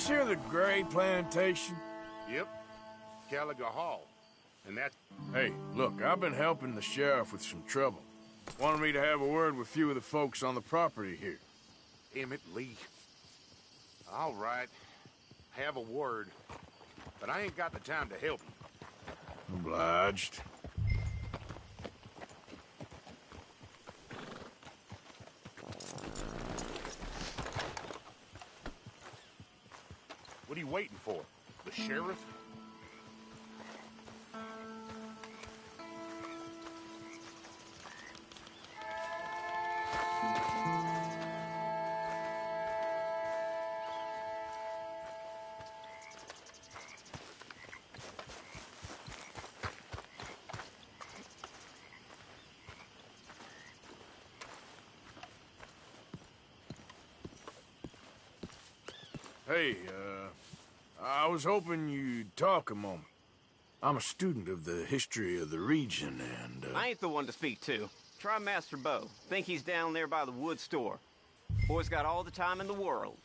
this here the Gray Plantation? Yep. Gallagher Hall. And that's... Hey, look, I've been helping the sheriff with some trouble. Wanted me to have a word with a few of the folks on the property here. Emmett Lee. All right. Have a word. But I ain't got the time to help you. Obliged. What are you waiting for? The sheriff? Hey, I was hoping you'd talk a moment. I'm a student of the history of the region, and, I ain't the one to speak to. Try Master Bo. Think he's down there by the wood store. Boy's got all the time in the world.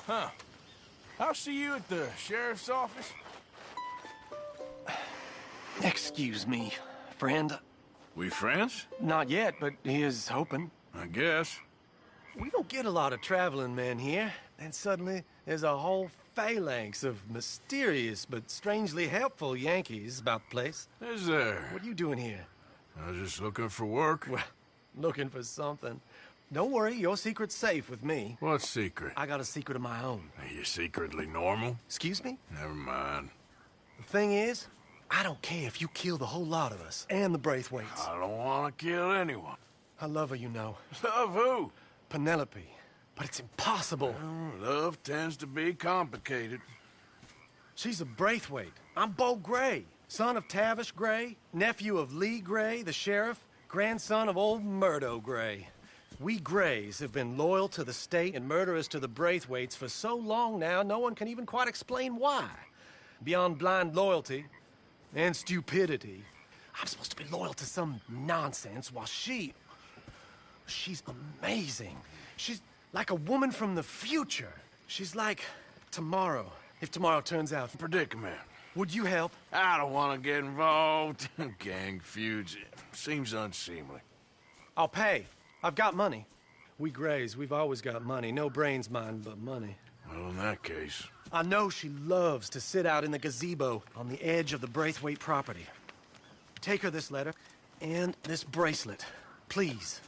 Huh. I'll see you at the sheriff's office. Excuse me, friend. We friends? Not yet, but he is hoping. I guess. We don't get a lot of traveling men here, and suddenly there's a whole phalanx of mysterious but strangely helpful Yankees about the place. Is there? What are you doing here? I was just looking for work. Well, looking for something. Don't worry, your secret's safe with me. What secret? I got a secret of my own. Are you secretly normal? Excuse me? Never mind. The thing is, I don't care if you kill the whole lot of us, and the Braithwaites. I don't want to kill anyone. I love her, you know. Love who? Penelope. But it's impossible. Well, love tends to be complicated. She's a Braithwaite. I'm Bo Gray, son of Tavish Gray, nephew of Lee Gray, the sheriff, grandson of old Murdo Gray. We Grays have been loyal to the state and murderous to the Braithwaites for so long now, no one can even quite explain why. Beyond blind loyalty and stupidity, I'm supposed to be loyal to some nonsense while she's amazing. She's like a woman from the future. She's like tomorrow, if tomorrow turns out. Predicament. Would you help? I don't want to get involved. Gang feuds. Seems unseemly. I'll pay. I've got money. We Grays, we've always got money. No brains, mind, but money. Well, in that case... I know she loves to sit out in the gazebo on the edge of the Braithwaite property. Take her this letter and this bracelet, please.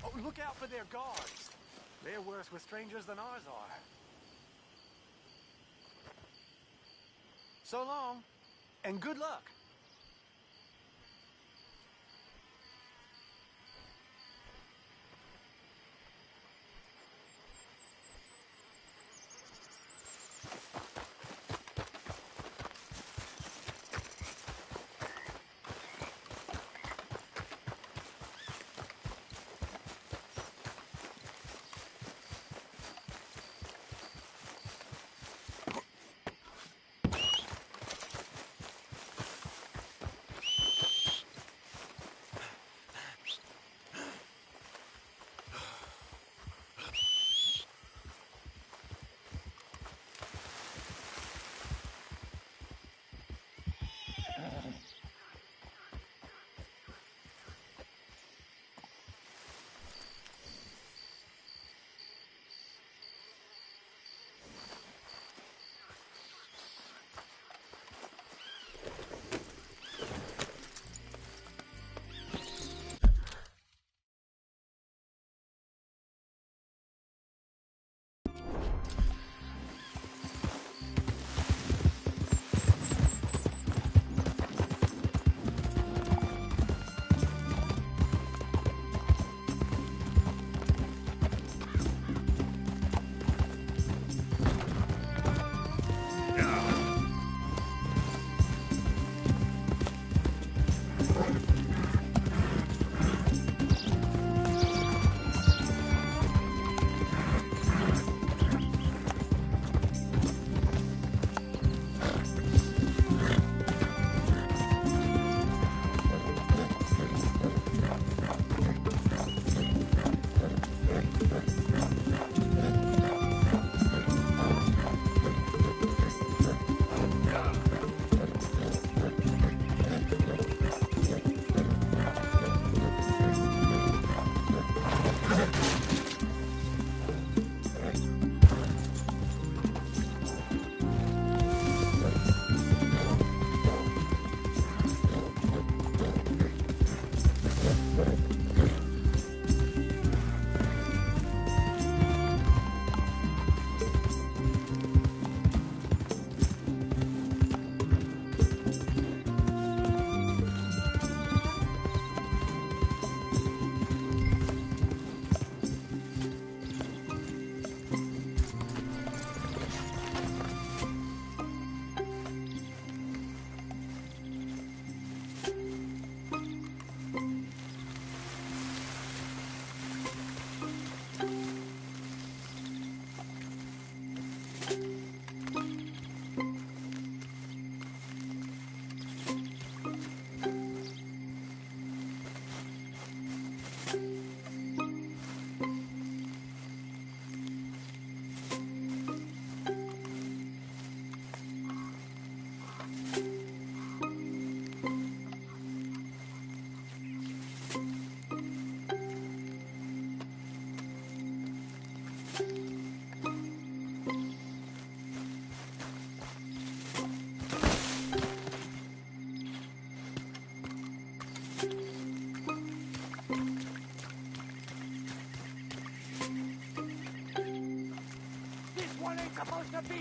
Oh, look out for their guards. They're worse with strangers than ours are. So long. And good luck.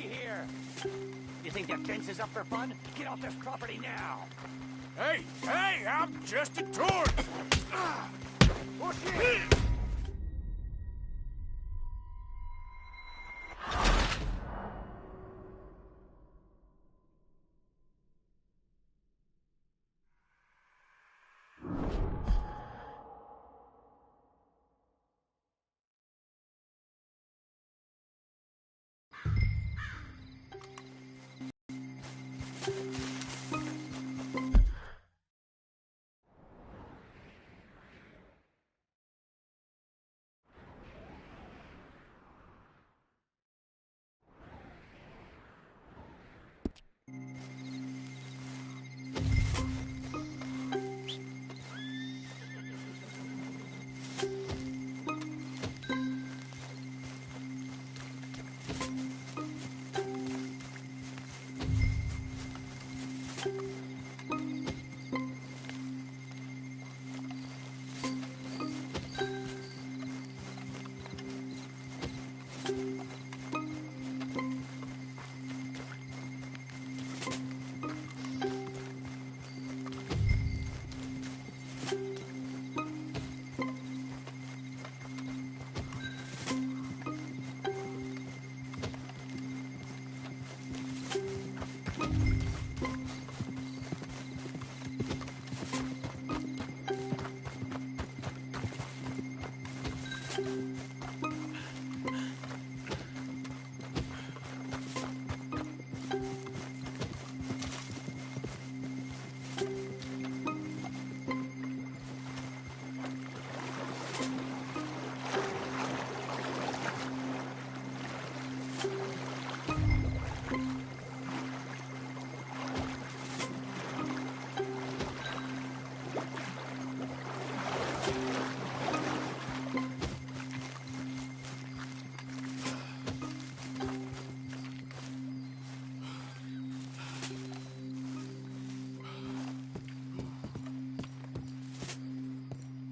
here! You think that fence is up for fun? Get off this property now! Hey, hey, I'm just a tourist. Push it!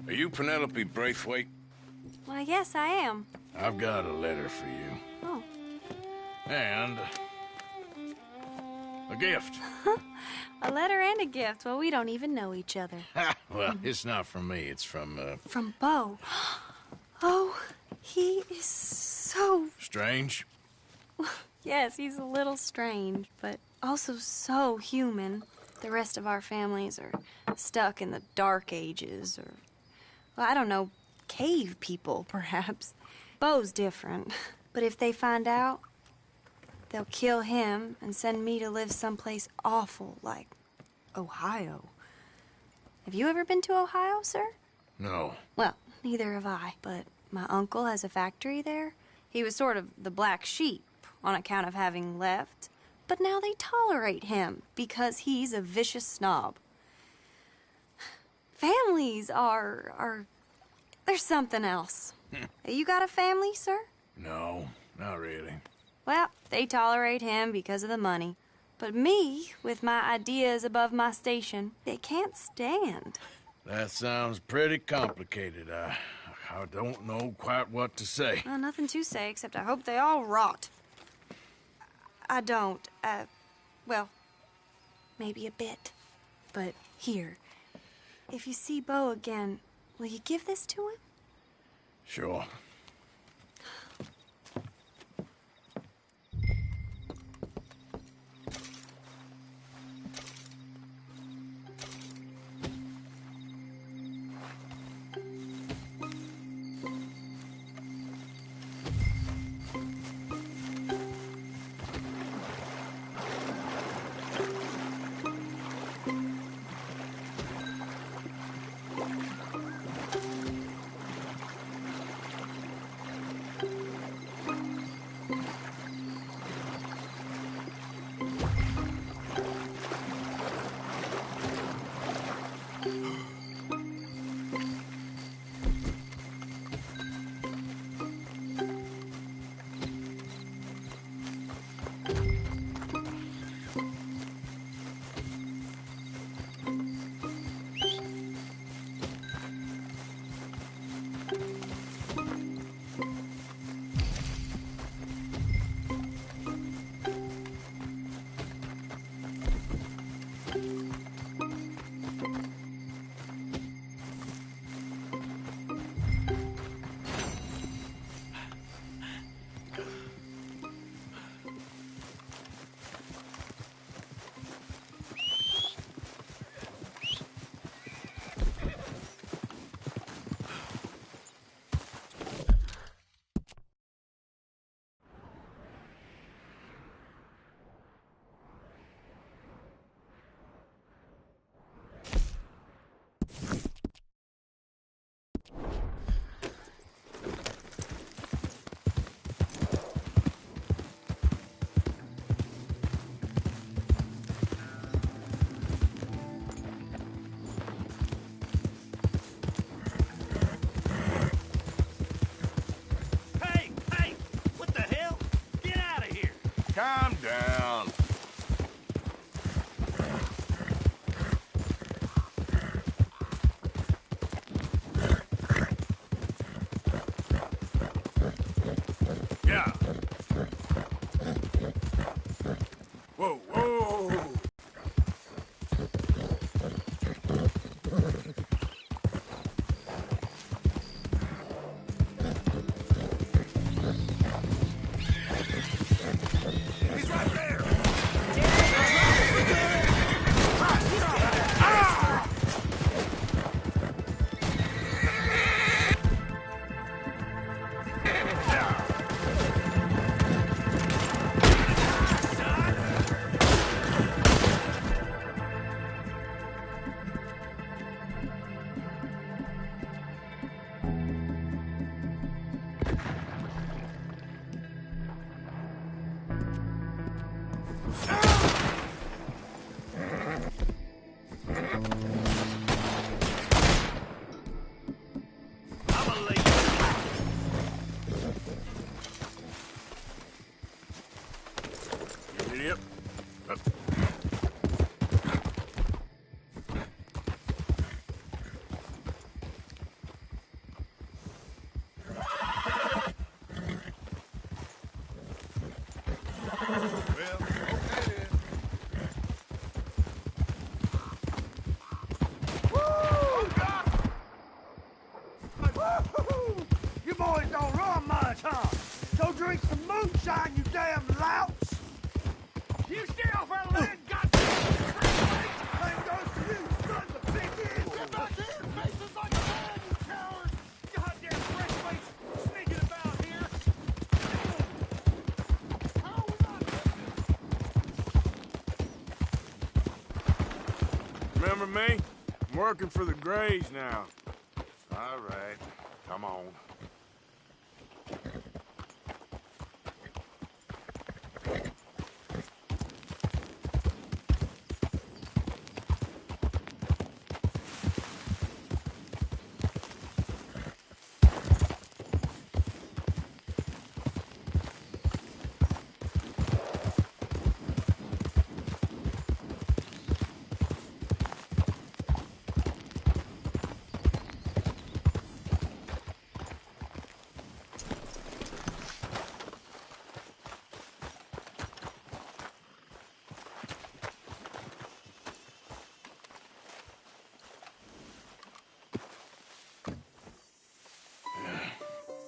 Are you Penelope Braithwaite? Well, yes, I am. I've got a letter for you. Oh. And a gift. A letter and a gift. Well, we don't even know each other. Well, it's not from me. It's from, From Bo. Oh, he is so... Strange. Yes, he's a little strange, but also so human. The rest of our families are stuck in the Dark Ages, or, well, I don't know, cave people, perhaps. Bo's different. But if they find out, they'll kill him and send me to live someplace awful like Ohio. Have you ever been to Ohio, sir? No. Well, neither have I, but my uncle has a factory there. He was sort of the black sheep on account of having left, but now they tolerate him because he's a vicious snob. Families are there's something else. You got a family, sir? No, not really. Well, they tolerate him because of the money. But me, with my ideas above my station, they can't stand. That sounds pretty complicated. I don't know quite what to say. Well, nothing to say, except I hope they all rot. I don't. Well, maybe a bit. But here, if you see Bo again, will you give this to him? Sure. Calm down. Yeah. Whoa, whoa. He's right there. Idiot. You boys don't run much, huh? Go drink some moonshine, you damn louts! You stay off our land, goddamn! Same goes to you, son of a bitch! Get back here, faces like a man, you coward! Goddamn fresh-faced sneaking about here! How are we not... Remember me? I'm working for the Grays now. All right, come on.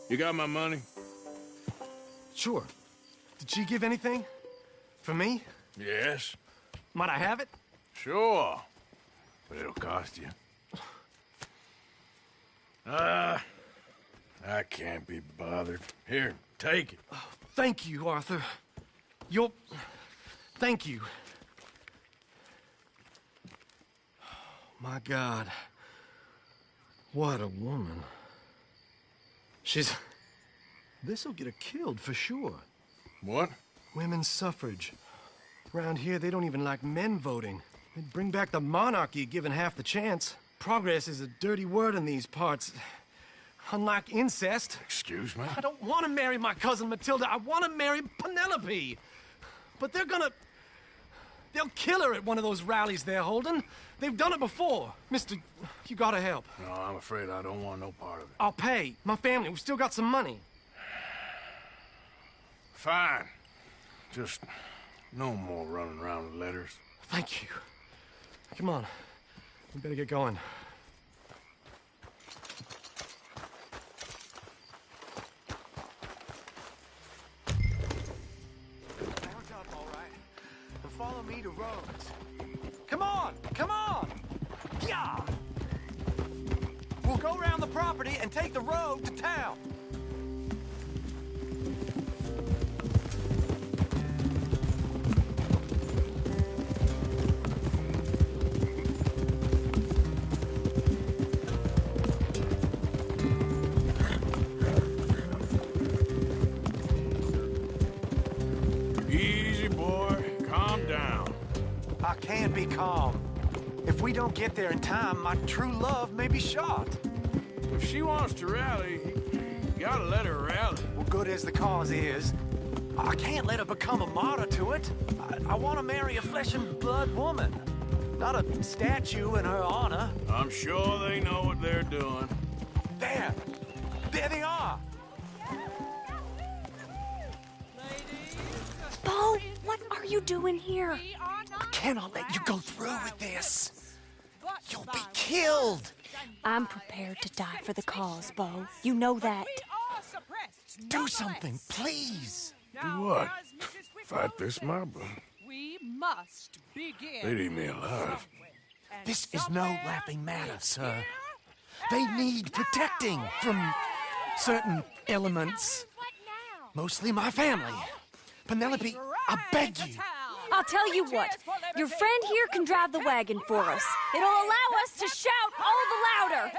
You got my money? Sure. Did she give anything? For me? Yes. Might I have it? Sure. But it'll cost you. I can't be bothered. Here, take it. Thank you, Arthur. You'll... Thank you. My God. What a woman. She's... This'll get her killed for sure. What? Women's suffrage. Around here, they don't even like men voting. They'd bring back the monarchy given half the chance. Progress is a dirty word in these parts. Unlike incest. Excuse me? I don't want to marry my cousin Matilda. I want to marry Penelope. But they're gonna... They'll kill her at one of those rallies they're holding. They've done it before. Mister, you gotta help. No, I'm afraid I don't want no part of it. I'll pay. My family, we've still got some money. Fine. Just no more running around with letters. Thank you. Come on. We better get going. Bounce up, all right. And follow me to Rhodes. Come on! Come on! Yeah! We'll go around the property and take the road to town. Easy, boy. Calm down. I can't be calm. If we don't get there in time, my true love may be shot. If she wants to rally, you gotta let her rally. Well, good as the cause is, I can't let her become a martyr to it. I want to marry a flesh and blood woman, not a statue in her honor. I'm sure they know what they're doing. There they are. Bo, what are you doing here? I cannot let you go through with this. You'll be killed. I'm prepared to die for the cause, Bo. You know that. Do something, please. Do what? Fight this mob? We must begin. They'd eat me alive. This is no laughing matter, sir. They need protecting from certain elements. Mostly my family. Penelope, I beg you. I'll tell you what. Your friend here can drive the wagon for us. It'll allow us to shout all the louder.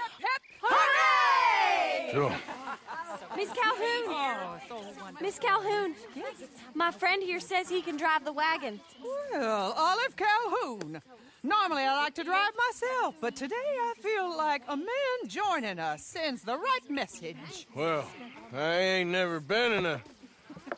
Hooray! Sure. Miss Calhoun. Miss Calhoun. My friend here says he can drive the wagon. Well, Olive Calhoun. Normally I like to drive myself, but today I feel like a man joining us sends the right message. Well, I ain't never been in a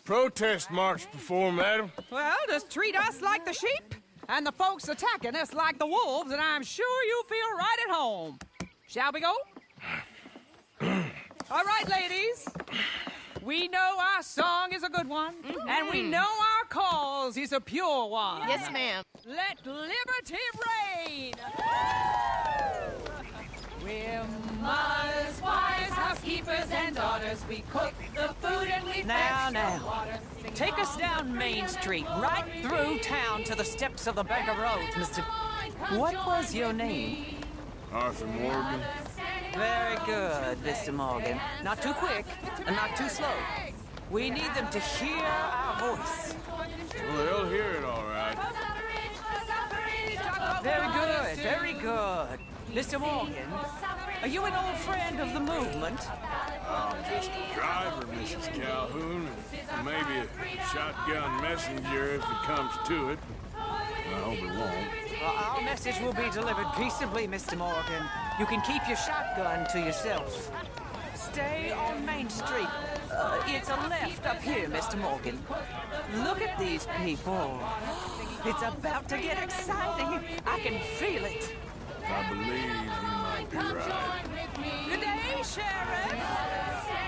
protest march before, madam. Well, just treat us like the sheep, and the folks attacking us like the wolves, and I'm sure you feel right at home. Shall we go? All right, ladies. We know our song is a good one, and we know our cause is a pure one. Yes, ma'am. Let liberty reign! We're mothers, wives, housekeepers, and daughters. We cook the food and we fetch the water. Take us down Main Street, right through town to the steps of the Bank of Rhodes, Mr. What was your name? Arthur Morgan. Very good, Mr. Morgan. Not too quick, and not too slow. We need them to hear our voice. Well, they'll hear it all right. Very good, very good. Mr. Morgan, are you an old friend of the movement? I'm just a driver, Mrs. Calhoun, and maybe a shotgun messenger if it comes to it. I hope it won't. Well, our message will be delivered peaceably, Mr. Morgan. You can keep your shotgun to yourself. Stay on Main Street. It's a left up here, Mr. Morgan. Look at these people. It's about to get exciting. I can feel it. I believe you might be right. Good day, Sheriff.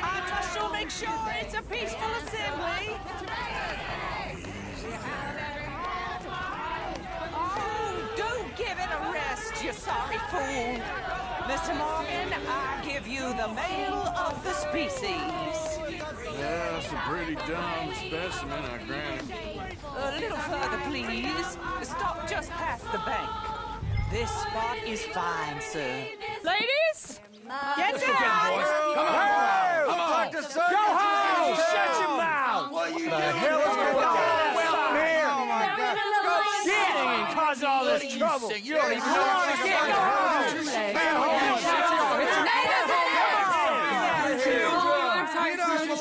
I trust you'll make sure it's a peaceful assembly. Oh, do give it a rest, you sorry fool. Mr. Morgan, I give you the male of the species. Yeah, that's a pretty dumb specimen, I grant it. A little further, please. Stop just past the bank. This spot is fine, sir. Ladies, get down! Come on! Go home! Shut your mouth! What are you doing? The hell is going on? Well, here! Oh, my God. Go shit! And cause all this trouble. You don't even know what to get. Go home!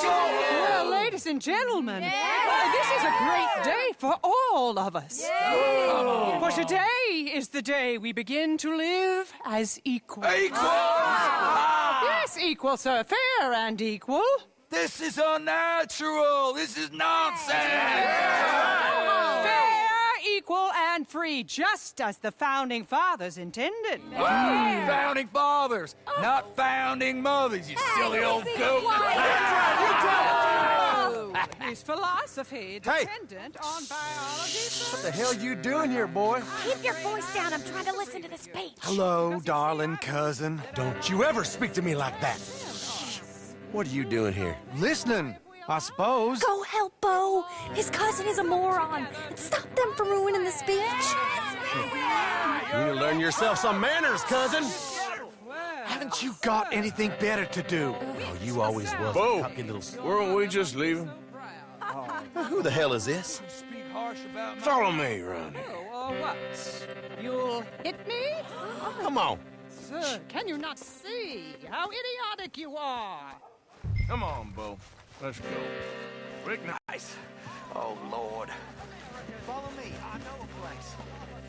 Well, ladies and gentlemen, this is a great day for all of us. For today is the day we begin to live as equals. Equal! Yes, equal, sir. Fair and equal. This is unnatural! This is nonsense! Fair, equal, and free, just as the Founding Fathers intended. Founding fathers, not founding mothers, you silly old goat! His philosophy dependent on biology. What the hell you doing here, boy? Keep your voice down. I'm trying to listen to the speech. Hello, darling cousin. Don't you ever speak to me like that. What are you doing here? Listening, I suppose. Go help Bo. His cousin is a moron. And stop them from ruining the speech. You need to learn yourself some manners, cousin. Haven't you got anything better to do? Oh, you always was Bo, a cocky little... weren't we just leaving? Who the hell is this? Follow me around here. What? You'll hit me? Come on. Sir, can you not see how idiotic you are? Come on, Bo. Let's go. Rick, Nice. Oh, Lord. Follow me. I know a place.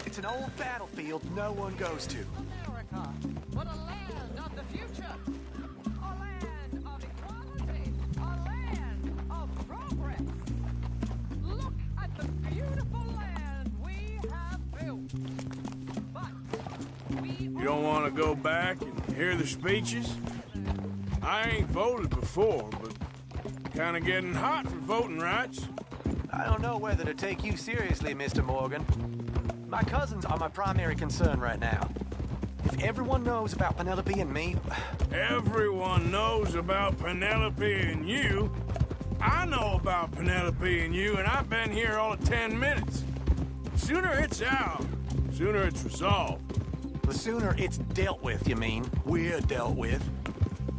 It's an old battlefield no one goes to. America, but a land of the future. A land of equality. A land of progress. You don't want to go back and hear the speeches? I ain't voted before, but kind of getting hot for voting rights. I don't know whether to take you seriously, Mr. Morgan. My cousins are my primary concern right now. If everyone knows about Penelope and me... Everyone knows about Penelope and you. I know about Penelope and you, and I've been here all of 10 minutes. Sooner it's out, sooner it's resolved. The sooner it's dealt with, you mean? We're dealt with.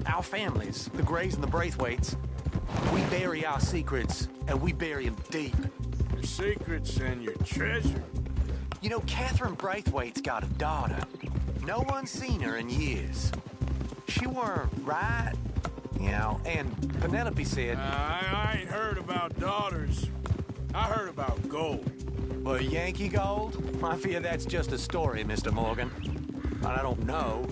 Our families, the Grays and the Braithwaites, we bury our secrets, and we bury them deep. Your secrets and your treasure. You know, Catherine Braithwaite's got a daughter. No one's seen her in years. She weren't right, you know, and Penelope said... I ain't heard about daughters. I heard about gold. Well, Yankee gold? I fear that's just a story, Mr. Morgan. But I don't know.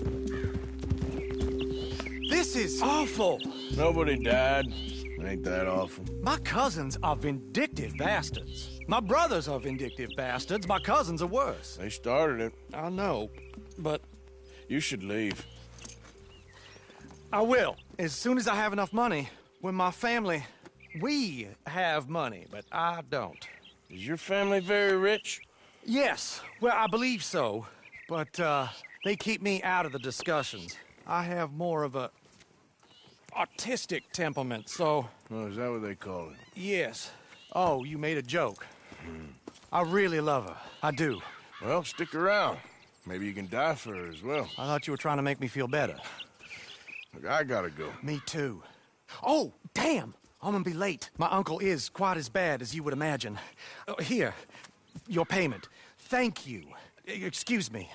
This is awful! Nobody died. Ain't that awful? My cousins are vindictive bastards. My brothers are vindictive bastards. My cousins are worse. They started it. I know, but... You should leave. I will, as soon as I have enough money. When my family... We have money, but I don't. Is your family very rich? Yes, well, I believe so. But, they keep me out of the discussions. I have more of a... artistic temperament, so... Oh, is that what they call it? Yes. Oh, you made a joke. I really love her. I do. Well, stick around. Maybe you can die for her as well. I thought you were trying to make me feel better. Look, I gotta go. Me too. Oh, damn! I'm gonna be late. My uncle is quite as bad as you would imagine. Here, your payment. Thank you. Excuse me.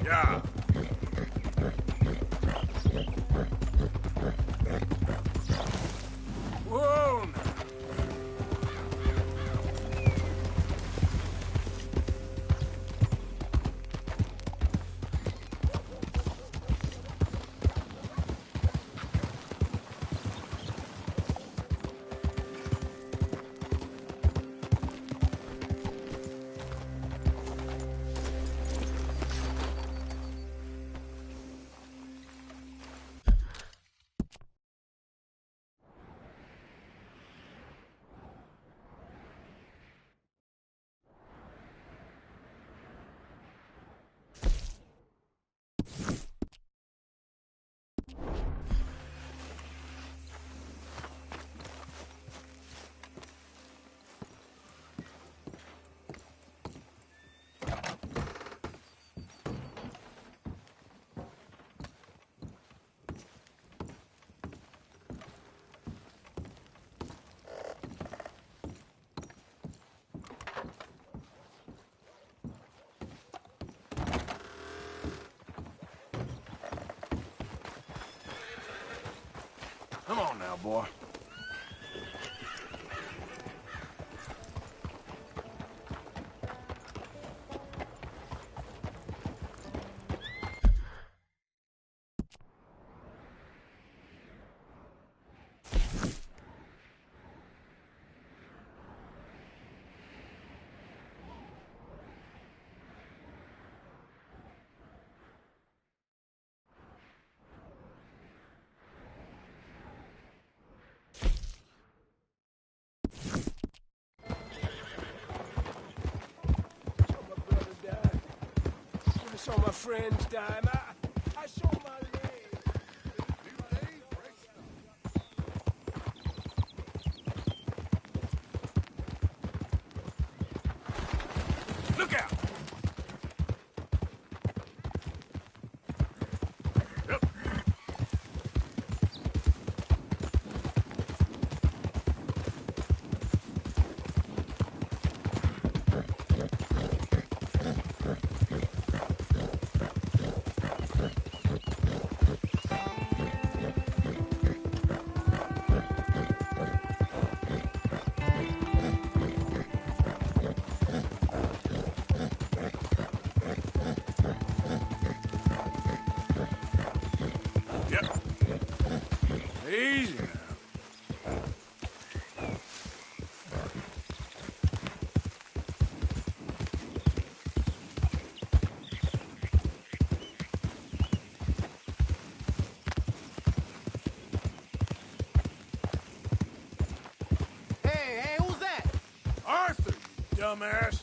Yeah. Whoa! Come on now, boy. saw my friends die. I saw my leg. Look out! Yep. Yep. Easy now. Hey, who's that? Arthur, you dumbass.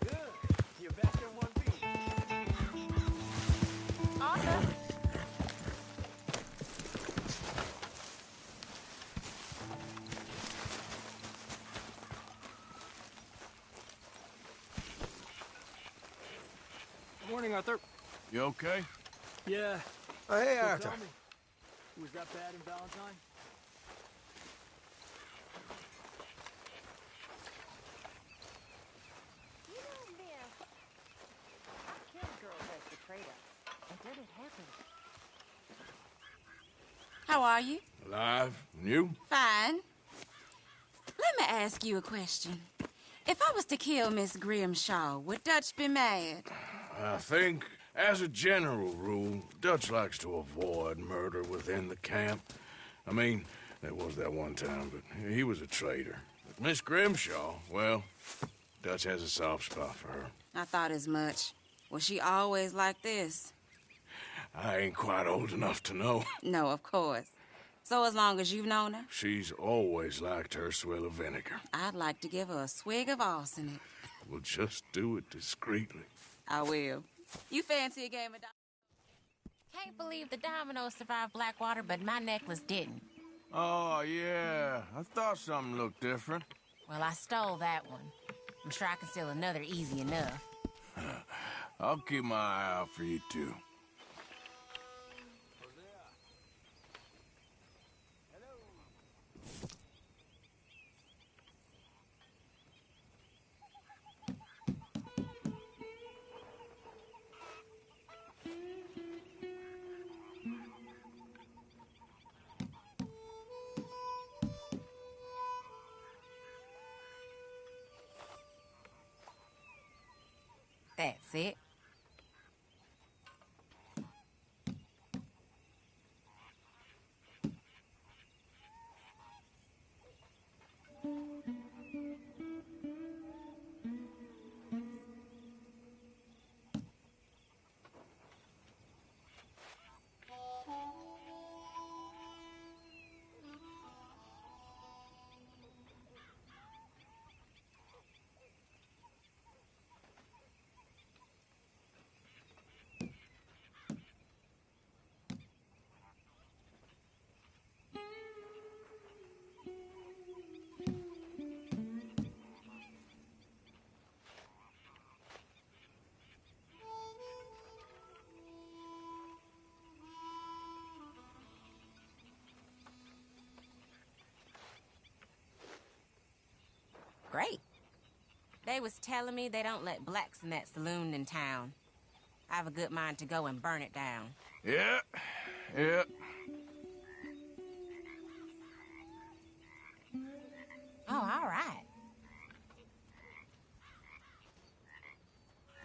Good. You're back in one piece. Arthur. Good morning, Arthur. You okay? Yeah. Oh, hey, So Arthur. tell me, was that bad in Valentine? You know, Biff, I killed a girl that betrayed us. And did it happen? How are you? Alive. And you? Fine. Let me ask you a question. If I was to kill Miss Grimshaw, would Dutch be mad? I think, as a general rule, Dutch likes to avoid murder within the camp. I mean, there was that one time, but he was a traitor. But Miss Grimshaw, well, Dutch has a soft spot for her. I thought as much. Was she always like this? I ain't quite old enough to know. No, of course. So as long as you've known her, She's always liked her swill of vinegar. I'd like to give her a swig of arsenic. We'll just do it discreetly. I will. You fancy a game of Can't believe the dominoes survived Blackwater, but my necklace didn't. Oh, yeah. I thought something looked different. Well, I stole that one. I'm sure I can steal another easy enough. I'll keep my eye out for you, too. That's it. Great. They was telling me they don't let blacks in that saloon in town. I have a good mind to go and burn it down. Yeah. Oh, all right.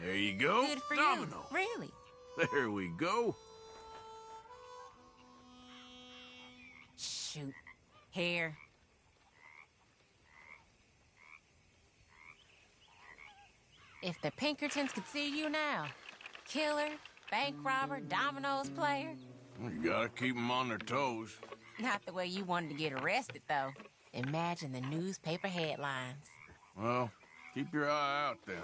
There you go. Good for Domino. you. Really. There we go. Shoot. Here. If the Pinkertons could see you now. Killer, bank robber, dominoes player. You gotta keep them on their toes. Not the way you wanted to get arrested, though. Imagine the newspaper headlines. Well, Keep your eye out then.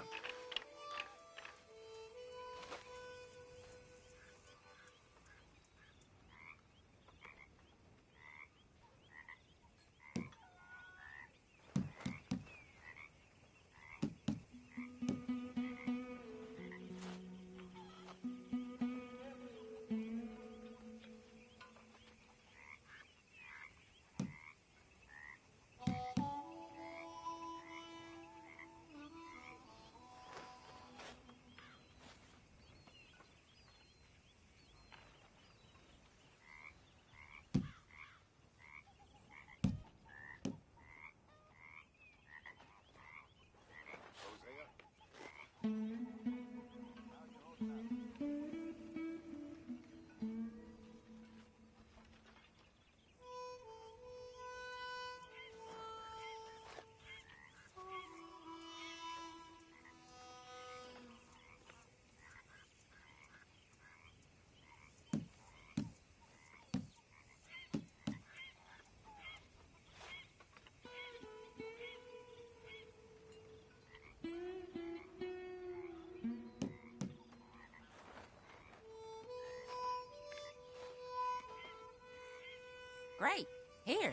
Great. Here.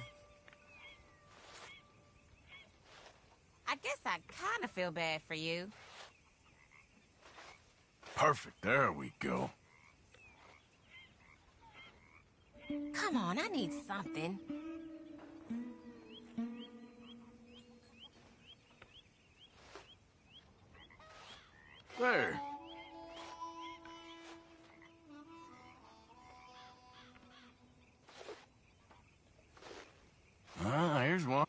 I guess I kind of feel bad for you. Perfect. There we go. Come on, I need something. There. Ah, here's one.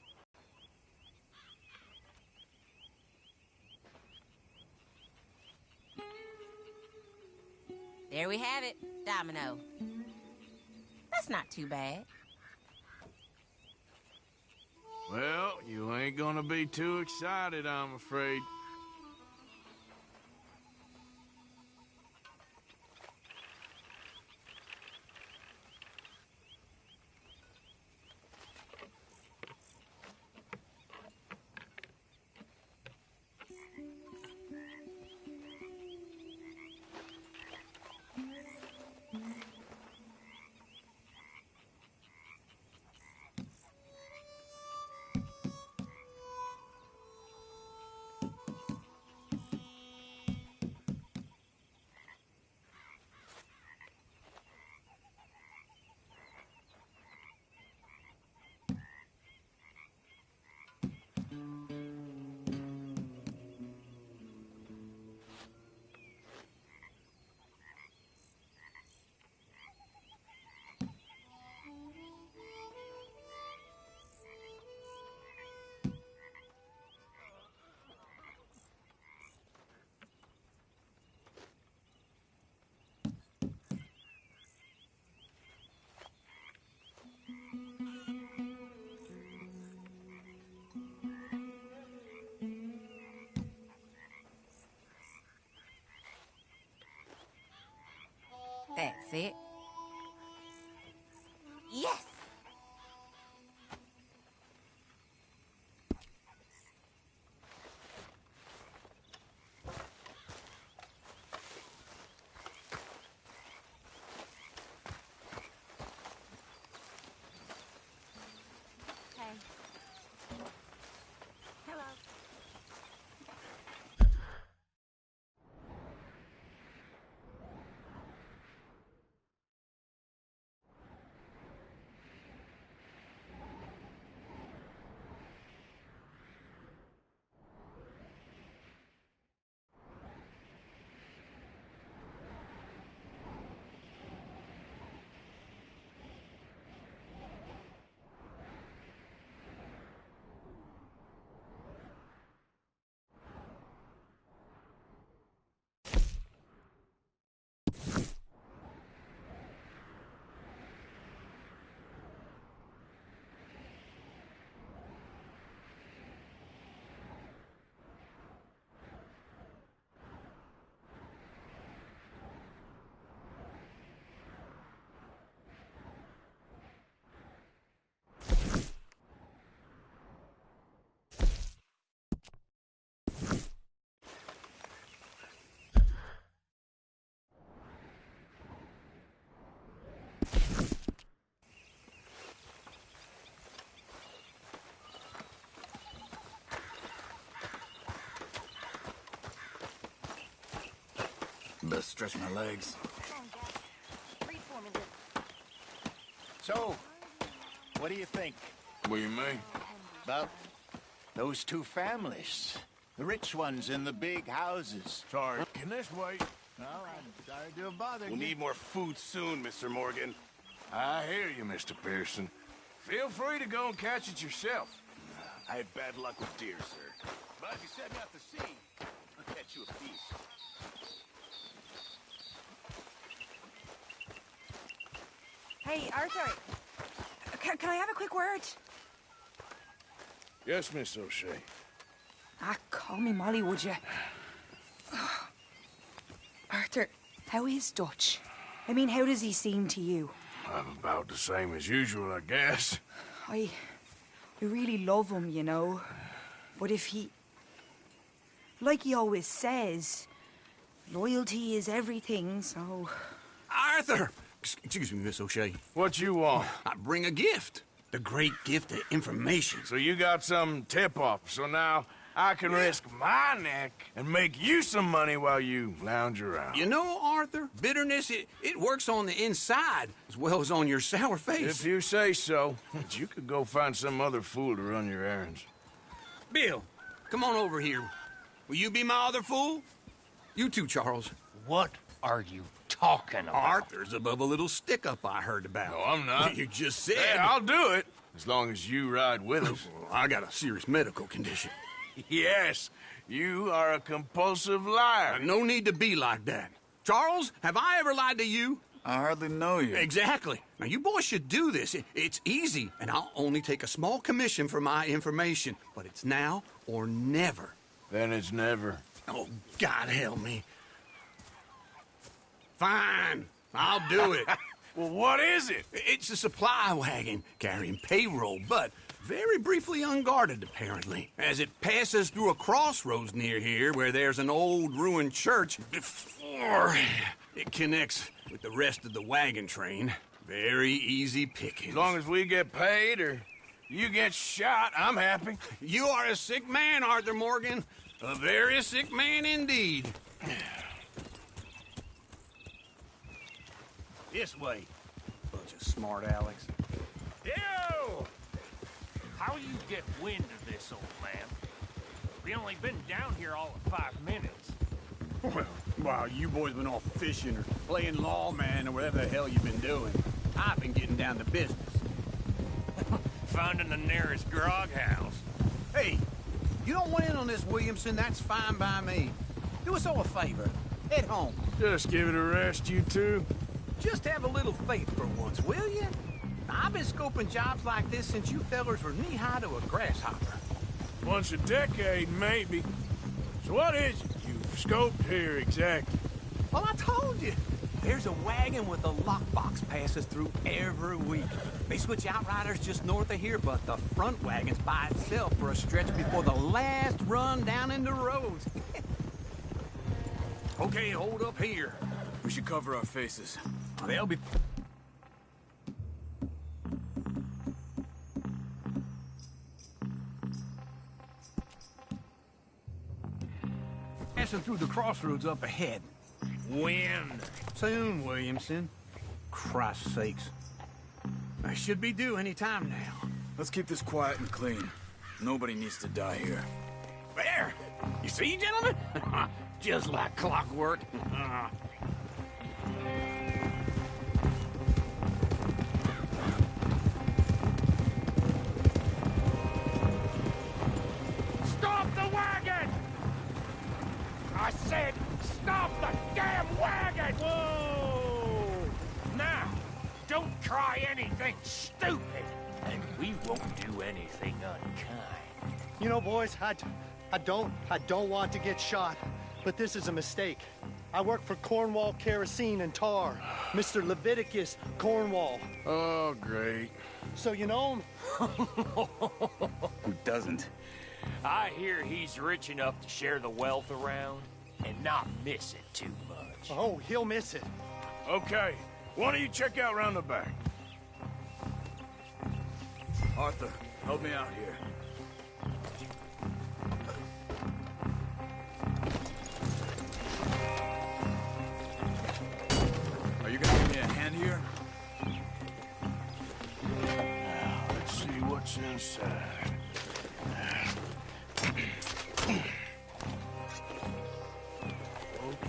There we have it. Domino. That's not too bad. Well, you ain't gonna be too excited, I'm afraid. That's it. Yes! Hey. Hello. Best stretch my legs. So, what do you think? What do you mean? About those two families. The rich ones in the big houses. Sorry, can this wait? No, I'm sorry to have bothered We'll you. need more food soon, Mr. Morgan. I hear you, Mr. Pearson. Feel free to go and catch it yourself. I had bad luck with deer, sir. But if you set me out to sea, I'll catch you a piece. Hey, Arthur. Can I have a quick word? Yes, Miss O'Shea. Call me Molly, would you? Arthur, how is Dutch? I mean, how does he seem to you? I'm about the same as usual, I guess. I really love him, you know. But if he... Like he always says, loyalty is everything, so... Arthur! Excuse me, Miss O'Shea. What you want? I bring a gift. The great gift of information. So you got some tip-off, so now I can risk my neck and make you some money while you lounge around. You know, Arthur, bitterness, it works on the inside as well as on your sour face. If you say so. But you could go find some other fool to run your errands. Bill, come on over here. Will you be my other fool? You too, Charles. What are you talking about? Arthur's above a little stick-up I heard about. No, I'm not. You just said... Yeah, I'll do it, as long as you ride with us. I got a serious medical condition. Yes, you are a compulsive liar. No need to be like that. Charles, have I ever lied to you? I hardly know you. Exactly. Now, you boys should do this. It's easy, and I'll only take a small commission for my information. But it's now or never. Then it's never. Oh, God help me. Fine. I'll do it. Well, what is it? It's a supply wagon carrying payroll, but very briefly unguarded, apparently, as it passes through a crossroads near here where there's an old ruined church before it connects with the rest of the wagon train. Very easy pickings. As long as we get paid or you get shot, I'm happy. You are a sick man, Arthur Morgan. A very sick man indeed. This way. Bunch of smart Alex. Yo! How you get wind of this, old man? We only been down here all of 5 minutes. Well, while you boys been off fishing or playing lawman or whatever the hell you've been doing, I've been getting down to business. Finding the nearest grog house. Hey, you don't want in on this, Williamson, that's fine by me. Do us all a favor. Head home. Just give it a rest, you two. Just have a little faith for once, will you? I've been scoping jobs like this since you fellers were knee-high to a grasshopper. Once a decade, maybe. So what is it you've scoped here exactly? Well, I told you. There's a wagon with a lockbox passes through every week. They switch outriders just north of here, but the front wagon's by itself for a stretch before the last run down into roads. Okay, hold up here. We should cover our faces. They'll be... passing through the crossroads up ahead. When? Soon, Williamson. Christ's sakes. I should be due any time now. Let's keep this quiet and clean. Nobody needs to die here. There! You see, gentlemen? Just like clockwork. Stop the wagon! I said, stop the damn wagon! Whoa! Now, don't try anything stupid, and we won't do anything unkind. You know, boys, I don't want to get shot, but this is a mistake. I work for Cornwall Kerosene and Tar, Mr. Leviticus Cornwall. Oh, great. So you know him? Who doesn't? I hear he's rich enough to share the wealth around and not miss it too much. Oh, he'll miss it. Okay, why don't you check out round the back? Arthur, help me out here.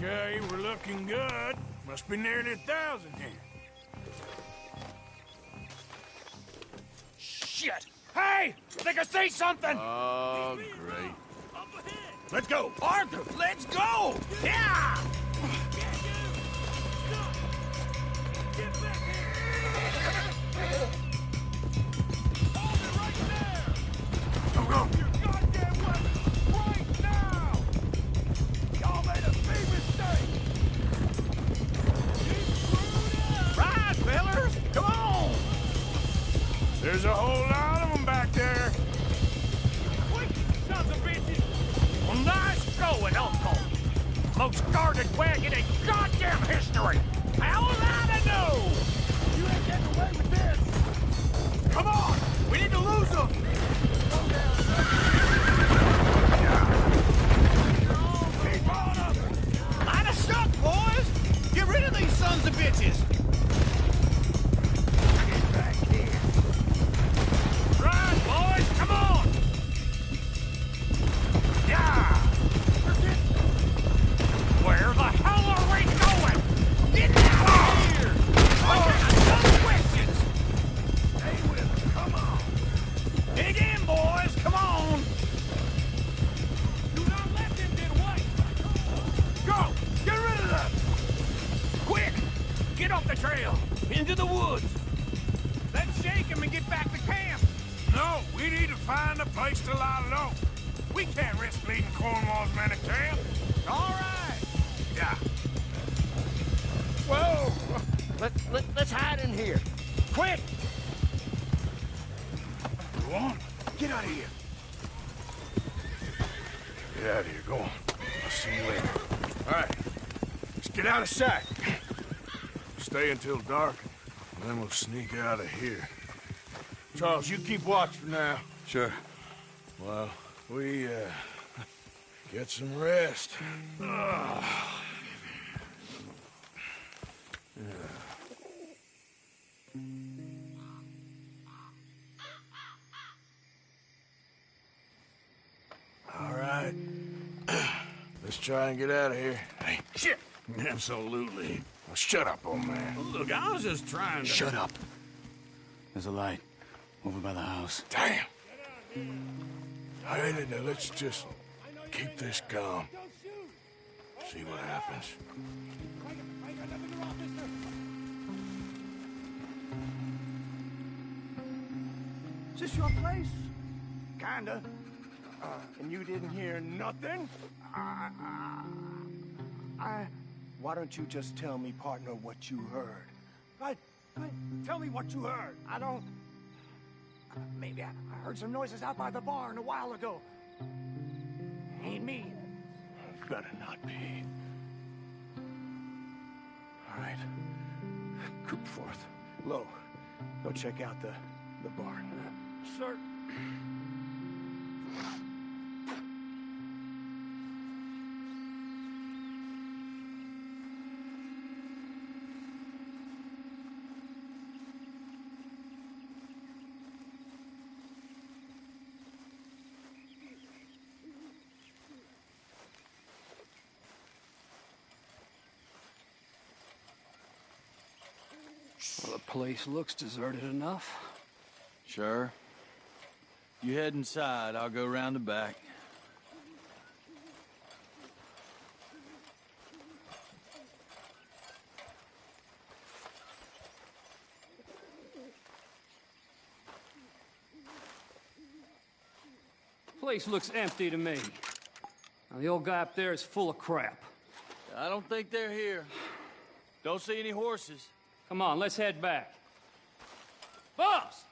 Okay, we're looking good. Must be nearly 1,000 here. Shit! Hey! I think I see something! Oh, great. Let's go! Arthur, let's go! Yeah! There's a whole lot of them back there. Quick, sons of bitches! Well, nice going, Uncle. Most guarded wagon in goddamn history. How was I to know? You ain't getting away with this. Come on, we need to lose them. Keep on up. Line us up, boys. Get rid of these sons of bitches. Boys, come on! Yeah! Where the hell are we going? Get out of here! I got no questions! Stay with us, come on! Dig in, boys, come on! Do not let them get away! Go! Get rid of them! Quick! Get off the trail! Into the woods! Let's shake them and get back to camp! No, we need to find a place to lie low. We can't risk leading Cornwall's men to camp. All right. Yeah. Whoa! Let's hide in here. Quick! Go on. Get out of here. Get out of here. Go on. I'll see you later. All right. Let's get out of sight. Stay until dark, and then we'll sneak out of here. Charles, you keep watch for now. Sure. Well, we, get some rest. All right. Let's try and get out of here. Hey, shit! Absolutely. Well, shut up, old man. Look, I was just trying to... Shut up. There's a light over by the house. Damn. Hey, now let's just keep this calm. See what happens. Is this your place? Kinda. And you didn't hear nothing? Why don't you just tell me, partner, what you heard? Tell me what you heard. I don't... maybe I heard some noises out by the barn a while ago. Ain't me. Better not be. All right. Group forth. Low. Go check out the barn. Sir. Well, the place looks deserted enough. Sure. You head inside. I'll go round the back. Place looks empty to me. Now, the old guy up there is full of crap. I don't think they're here. Don't see any horses. Come on, let's head back. Boss!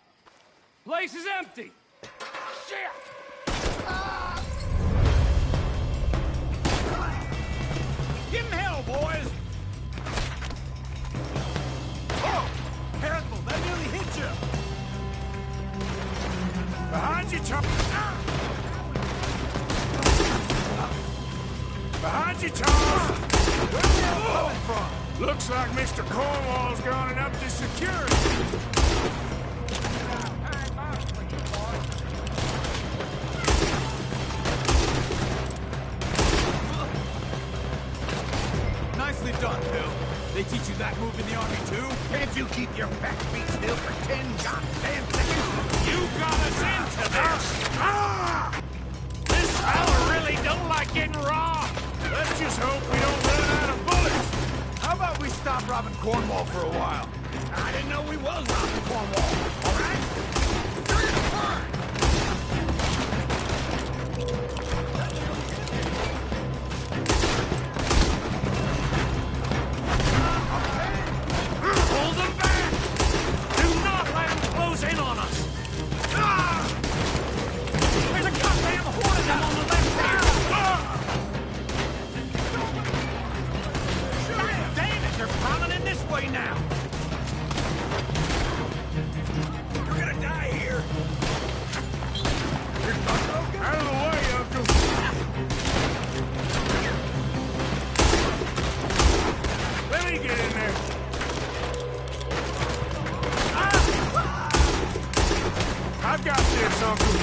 Place is empty! Shit! Give him hell, boys! Oh! Careful, that nearly hit you! Behind you, Charles! Behind you, Charles! Where are you coming from? Looks like Mr. Cornwall's gone and upped his security. on, Bill. They teach you that move in the Army, too? Can't you keep your backbeat still for 10 goddamn seconds? You got us into this! This fella really don't like getting raw. Let's just hope we don't run out of bullets. How about we stop robbing Cornwall for a while? I didn't know we was robbing Cornwall. All right? Hold them back! Do not let them close in on us! There's a goddamn horde of them on the left here! Damn it, they're piling in this way now! You're gonna die here! Out of the way, Uncle. Let me get in there. I've got this, Uncle.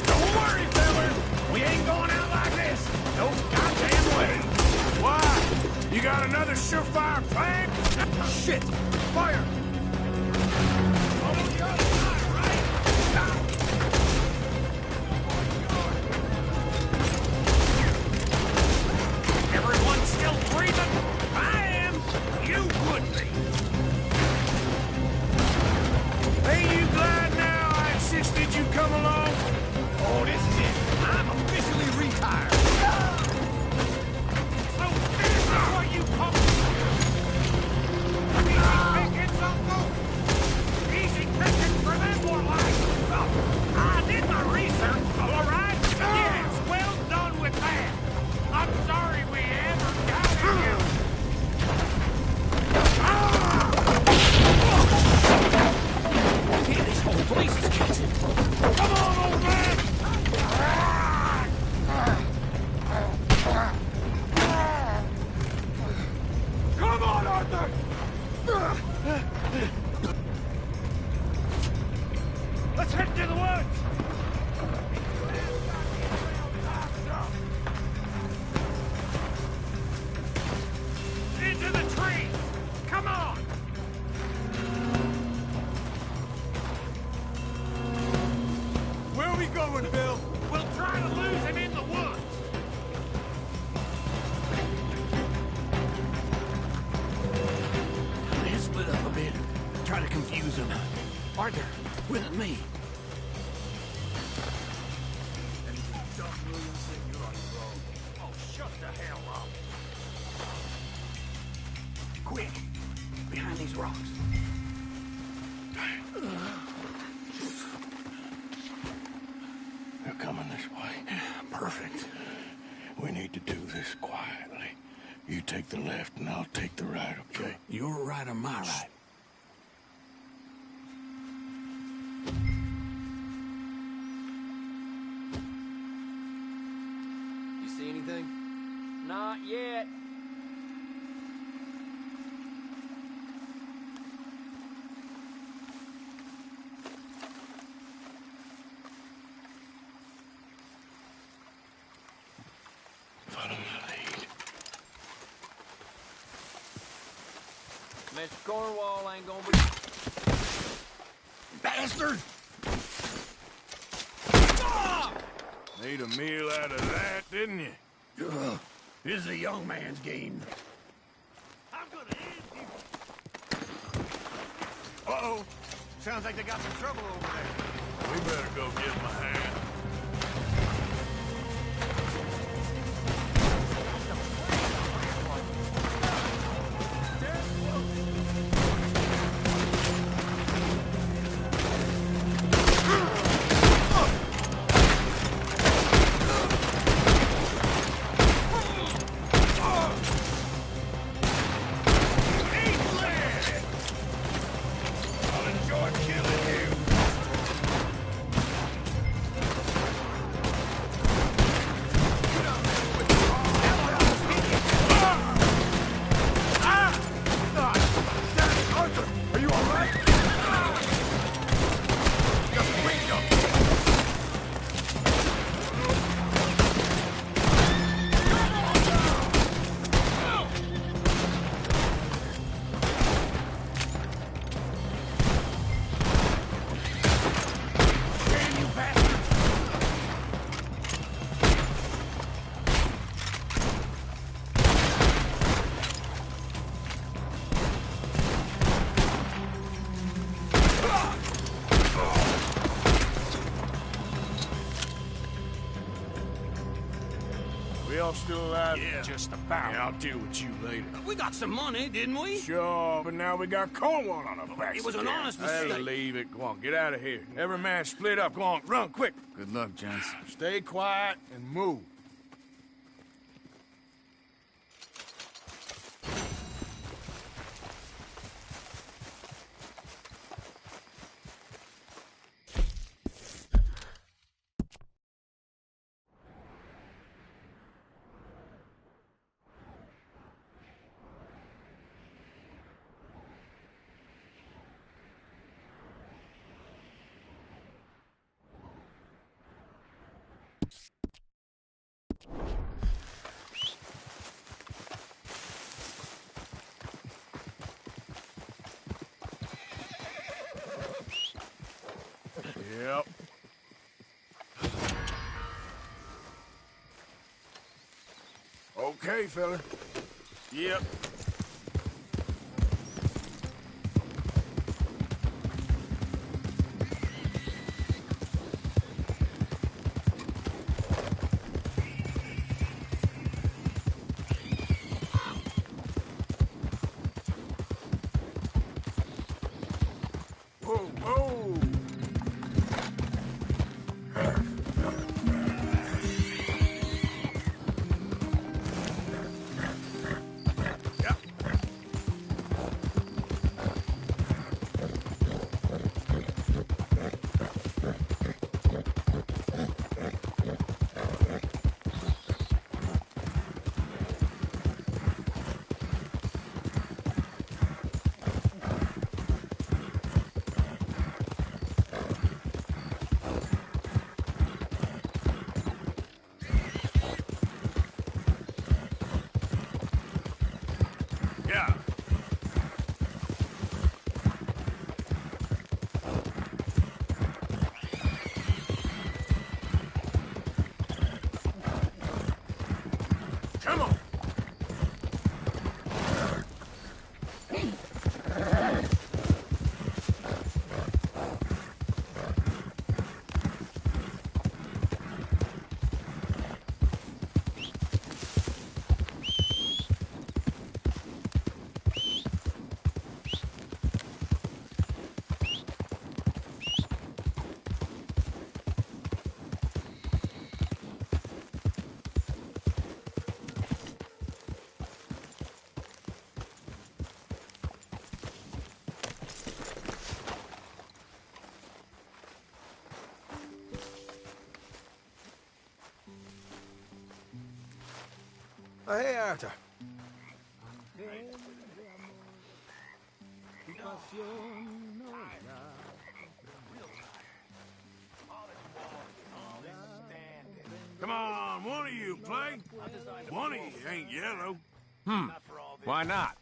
Don't worry, fellas! We ain't going out like this! No goddamn way! Why? You got another surefire plan? Shit! Fire! On the other side, right? Everyone still breathing? I am! You would be! Ain't you glad now I insisted you come along? Oh, this is it! I'm officially retired! So this is what you call easy pickings, Uncle? Easy pickings for them, more like! Oh, I did my research, all right? Yes, well done with that! I'm sorry we ever doubted you! Man, this whole place is catching! Come on, old man! Come on, Arthur! Let's head to the woods! Into the trees! Come on! Where are we going, Bill? We'll try to lose him in the woods! Let's split up a bit. Try to confuse him. Arthur, with me. Oh, shut the hell up. Quick! Behind these rocks. They're coming this way. Perfect. We need to do this quietly. You take the left and I'll take the right, okay? Your right or my right? You see anything? Not yet. Follow my lead. Mr. Cornwall ain't gonna be... Bastard! Made a meal out of that, didn't you? This is a young man's game. I'm gonna end you. Uh-oh. Sounds like they got some trouble over there. We better go give him a hand. I'll enjoy killing you. We all still alive? Yeah. Just about. Yeah, I'll deal with you later. We got some money, didn't we? Sure, but now we got Cornwall on our backs. It was an again. honest Hey, mistake. leave it. Go on, get out of here. Every man split up. Go on, run, quick. Good luck, gents. Stay quiet and move. Yep. Okay, fella. Yep. Whoa, whoa! Yeah. Come on. Oh, hey, Arthur. Come on, one of you play. One of you ain't yellow. Why not?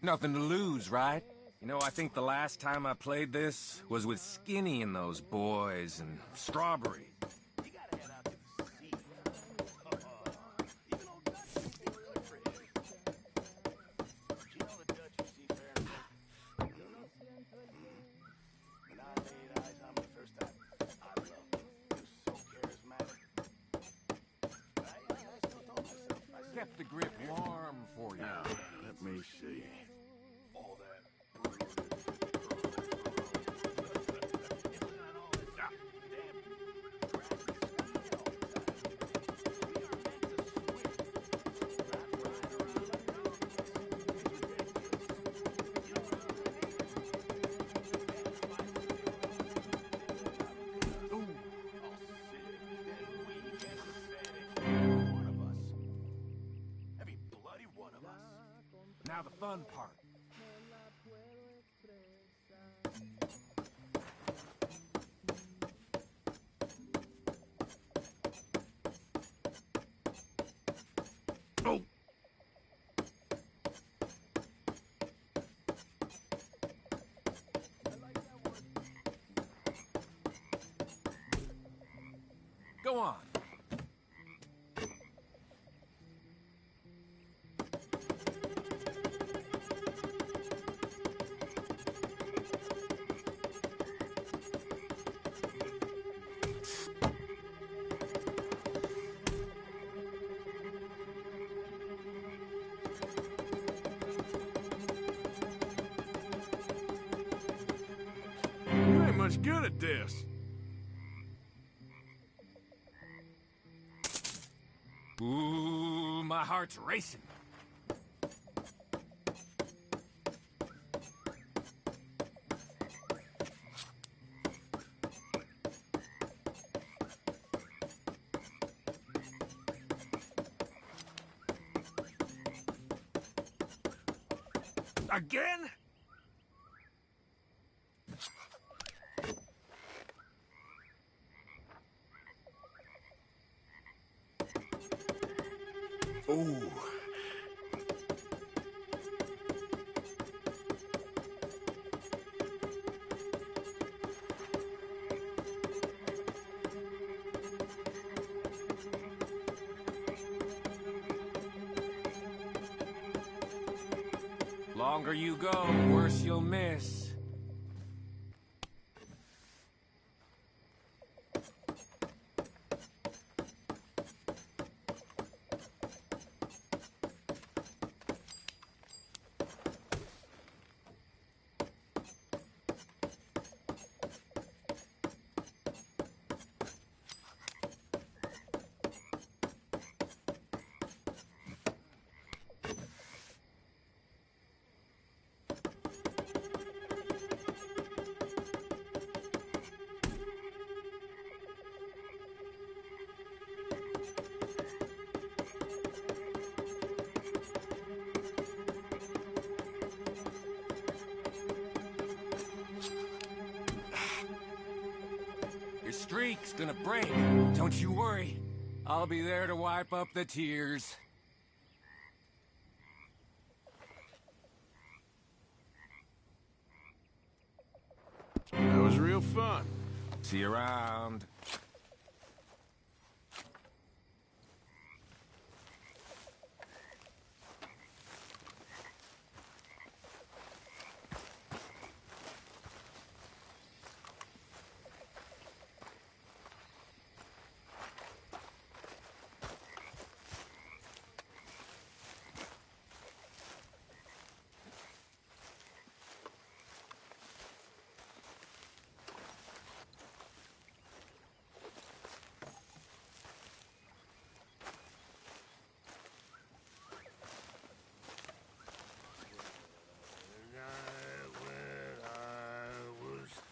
Nothing to lose, right? You know, I think the last time I played this was with Skinny and those boys and Strawberry. Kept the grip warm for you. Now, let me see. Now the fun part. Oh! Go on. good at this. Ooh, my heart's racing. Again? Ooh. Longer you go, worse you'll miss. Streak's gonna break. Don't you worry. I'll be there to wipe up the tears. That was real fun. See you around.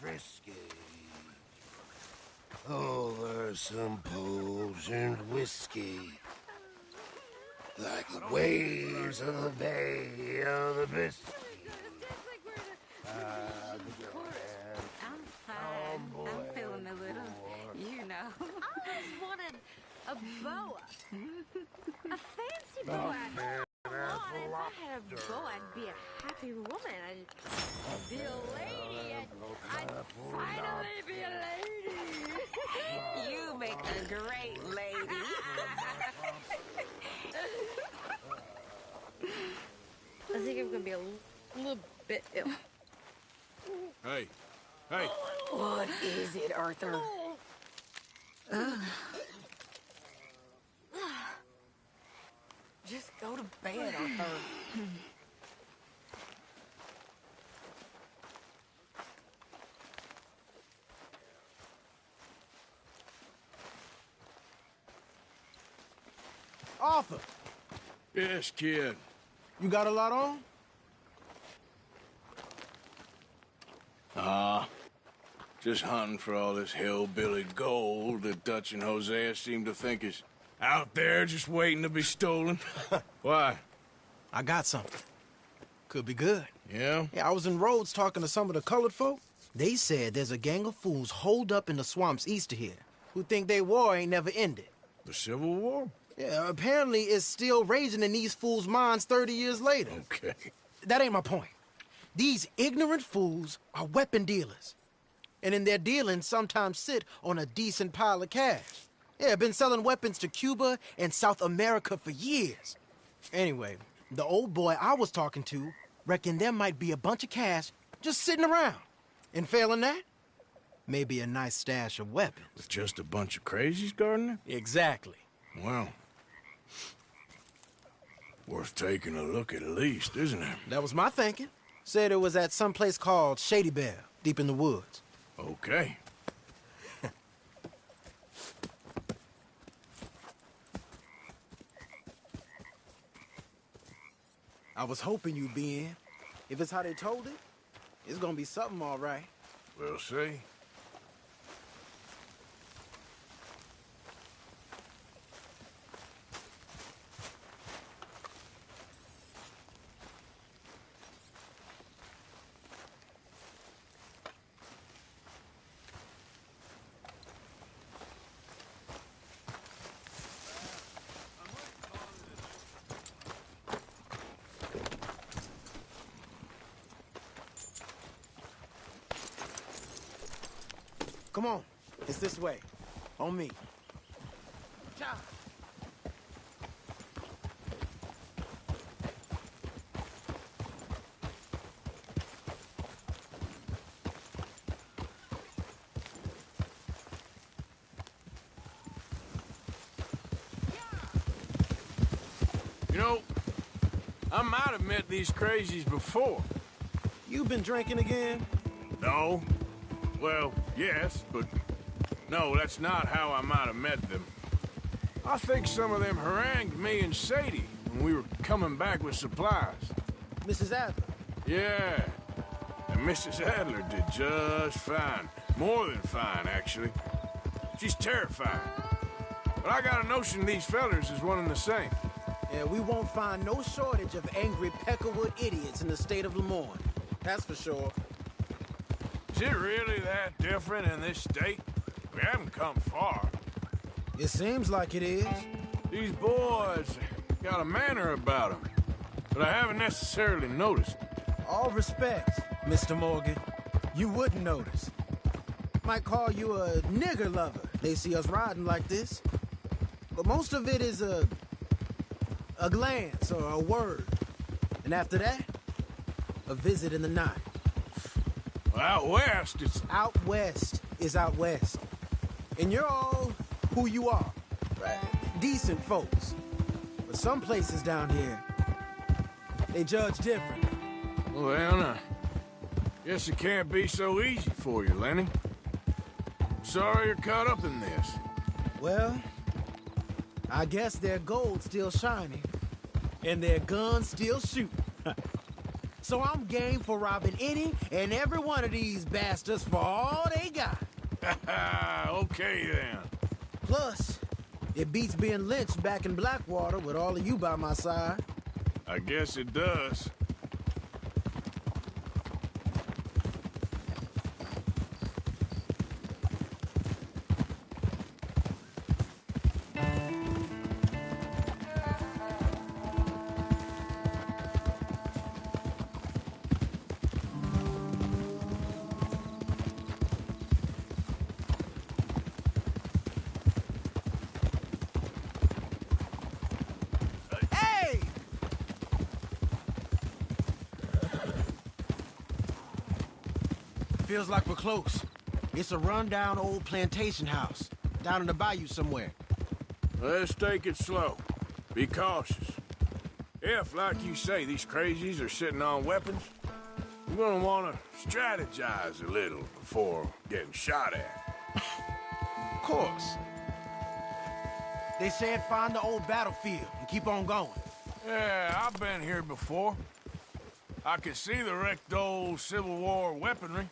Frisky. Over some potion whiskey. Like the waves of the Bay of the Biscay. I'm fine. I'm feeling a little, you know. I just wanted a boa. A fancy boa. Come on, if I had a boa, I'd be a happy woman. I'd be a lady. I'd finally be a lady. You make a great lady. I think I'm gonna be a little bit ill. Hey. Hey. What is it, Arthur? Just go to bed, Arthur. Arthur, Yes, kid. you got a lot on? Just hunting for all this hillbilly gold that Dutch and Hosea seem to think is out there just waiting to be stolen. Why? I got something. Could be good. Yeah? Yeah, I was in Rhodes talking to some of the colored folk. They said there's a gang of fools holed up in the swamps east of here who think their war ain't never ended. The Civil War? Yeah, apparently it's still raging in these fools' minds 30 years later. Okay. That ain't my point. These ignorant fools are weapon dealers. And in their dealings sometimes sit on a decent pile of cash. Yeah, been selling weapons to Cuba and South America for years. Anyway, the old boy I was talking to reckoned there might be a bunch of cash just sitting around. And failing that, maybe a nice stash of weapons. With just a bunch of crazies guarding it? Exactly. Well, worth taking a look at least, isn't it? That was my thinking. Said it was at some place called Shady Belle, deep in the woods. Okay. I was hoping you'd be in. If it's how they told it, it's gonna be something all right. We'll see. Come on, it's this way. On me. You know, I might have met these crazies before. You been drinking again? No. Well, yes, but no, that's not how I might have met them. I think some of them harangued me and Sadie when we were coming back with supplies. Mrs. Adler? Yeah. And Mrs. Adler did just fine. More than fine, actually. She's terrifying. But I got a notion these fellers is one and the same. Yeah, we won't find no shortage of angry Peckerwood idiots in the state of Lemoyne. That's for sure. Is it really that different in this state? We haven't come far. It seems like it is. These boys got a manner about them, but I haven't necessarily noticed. All respect, Mr. Morgan. You wouldn't notice. Might call you a nigger lover. They see us riding like this. But most of it is a glance or a word. And after that, a visit in the night. Well, out west, it's... Out west is out west. And you're all who you are. Right? Decent folks. But some places down here, they judge differently. Well, I guess it can't be so easy for you, Lenny. Sorry you're caught up in this. Well, I guess their gold's still shining, and their guns still shooting. So I'm game for robbing any and every one of these bastards for all they got. Okay, then. Plus, it beats being lynched back in Blackwater with all of you by my side. I guess it does. Feels like we're close. It's a rundown old plantation house, down in the bayou somewhere. Let's take it slow. Be cautious. If, like you say, these crazies are sitting on weapons, we're gonna want to strategize a little before getting shot at. Of course. They said find the old battlefield and keep on going. Yeah, I've been here before. I can see the wrecked old Civil War weaponry.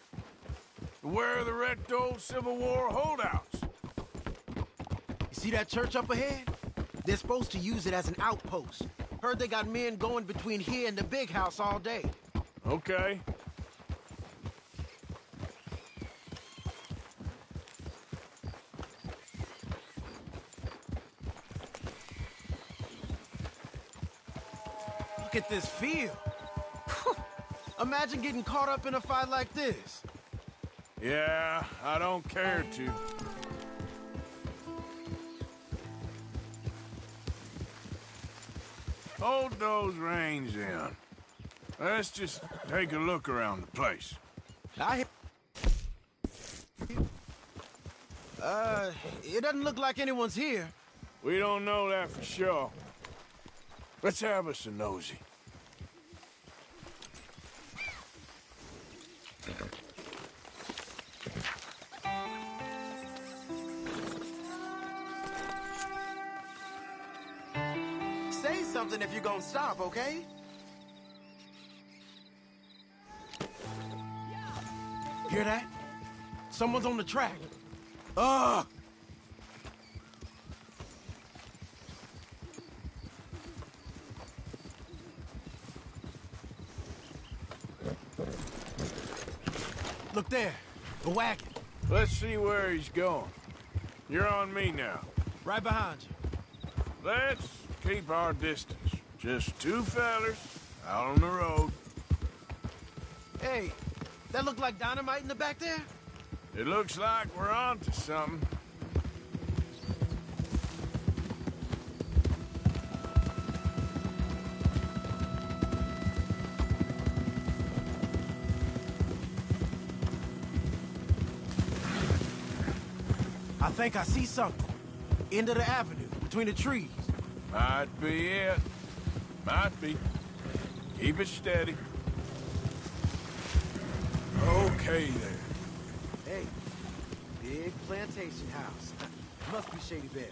Where are the wrecked old Civil War holdouts? You see that church up ahead? They're supposed to use it as an outpost. Heard they got men going between here and the big house all day. Okay. Look at this field. Imagine getting caught up in a fight like this. Yeah, I don't care to. Hold those reins in. Let's just take a look around the place. It doesn't look like anyone's here. We don't know that for sure. Let's have us a nosy. something if you're gonna stop, okay? Hear that? Someone's on the track. Ugh! Look there, the wagon. Let's see where he's going. You're on me now. Right behind you. Let's keep our distance. Just two fellers out on the road. Hey, that look like dynamite in the back there? It looks like we're on to something. I think I see something. End of the avenue, between the trees. Might be it. Might be. Keep it steady. Okay there. Hey, big plantation house. Must be Shady Bear.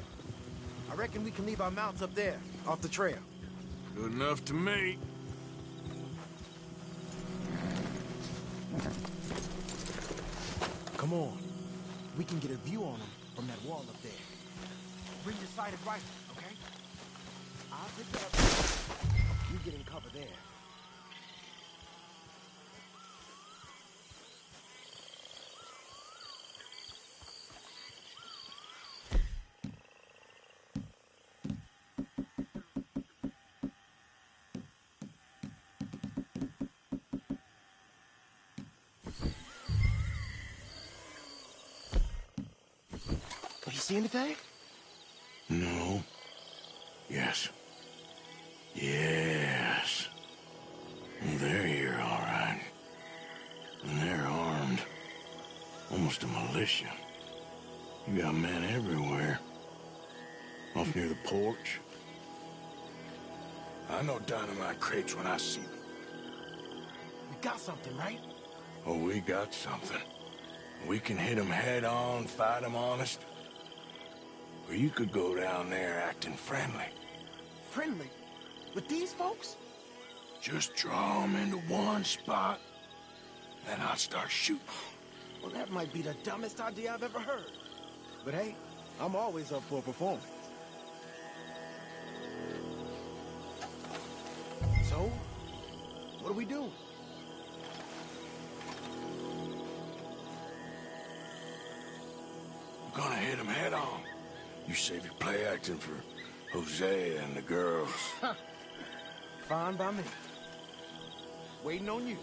I reckon we can leave our mounts up there, off the trail. Good enough to me. Come on. We can get a view on them from that wall up there. Bring your sighted rifle, okay? I'll pick that up. You get in cover there. You see anything? No. Yes. Yes. They're here, all right. And they're armed. Almost a militia. You got men everywhere. Off near the porch. I know dynamite crates when I see them. We got something, right? Oh, we got something. We can hit them head on, fight them honest. Or you could go down there acting friendly. Friendly? With these folks? Just draw them into one spot, then I'll start shooting. Well, that might be the dumbest idea I've ever heard. But hey, I'm always up for a performance. So, what do we do? We're gonna hit them head on. You save your play acting for Hosea and the girls. Fine by me. Waiting on you.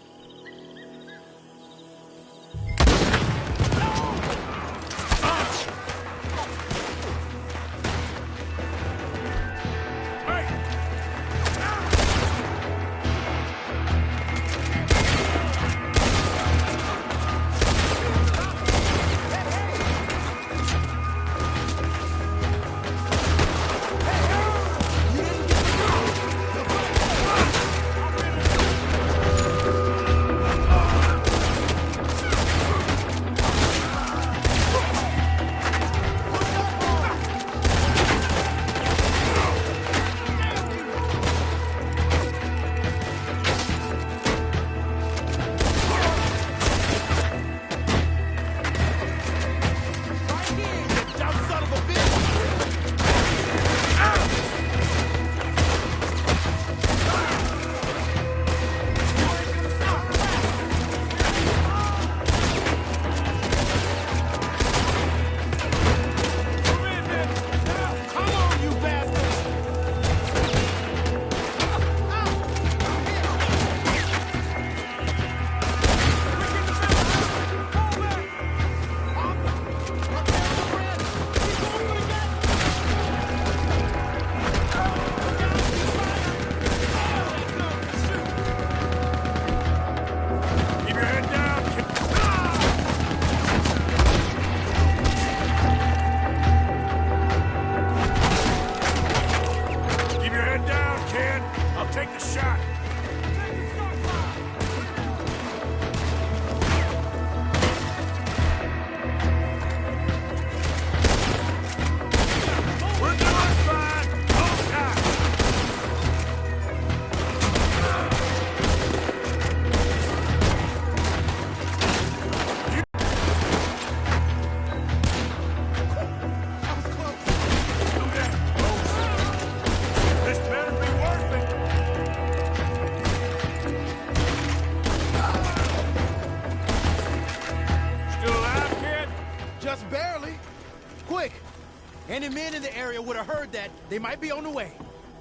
men in the area would have heard that, they might be on the way.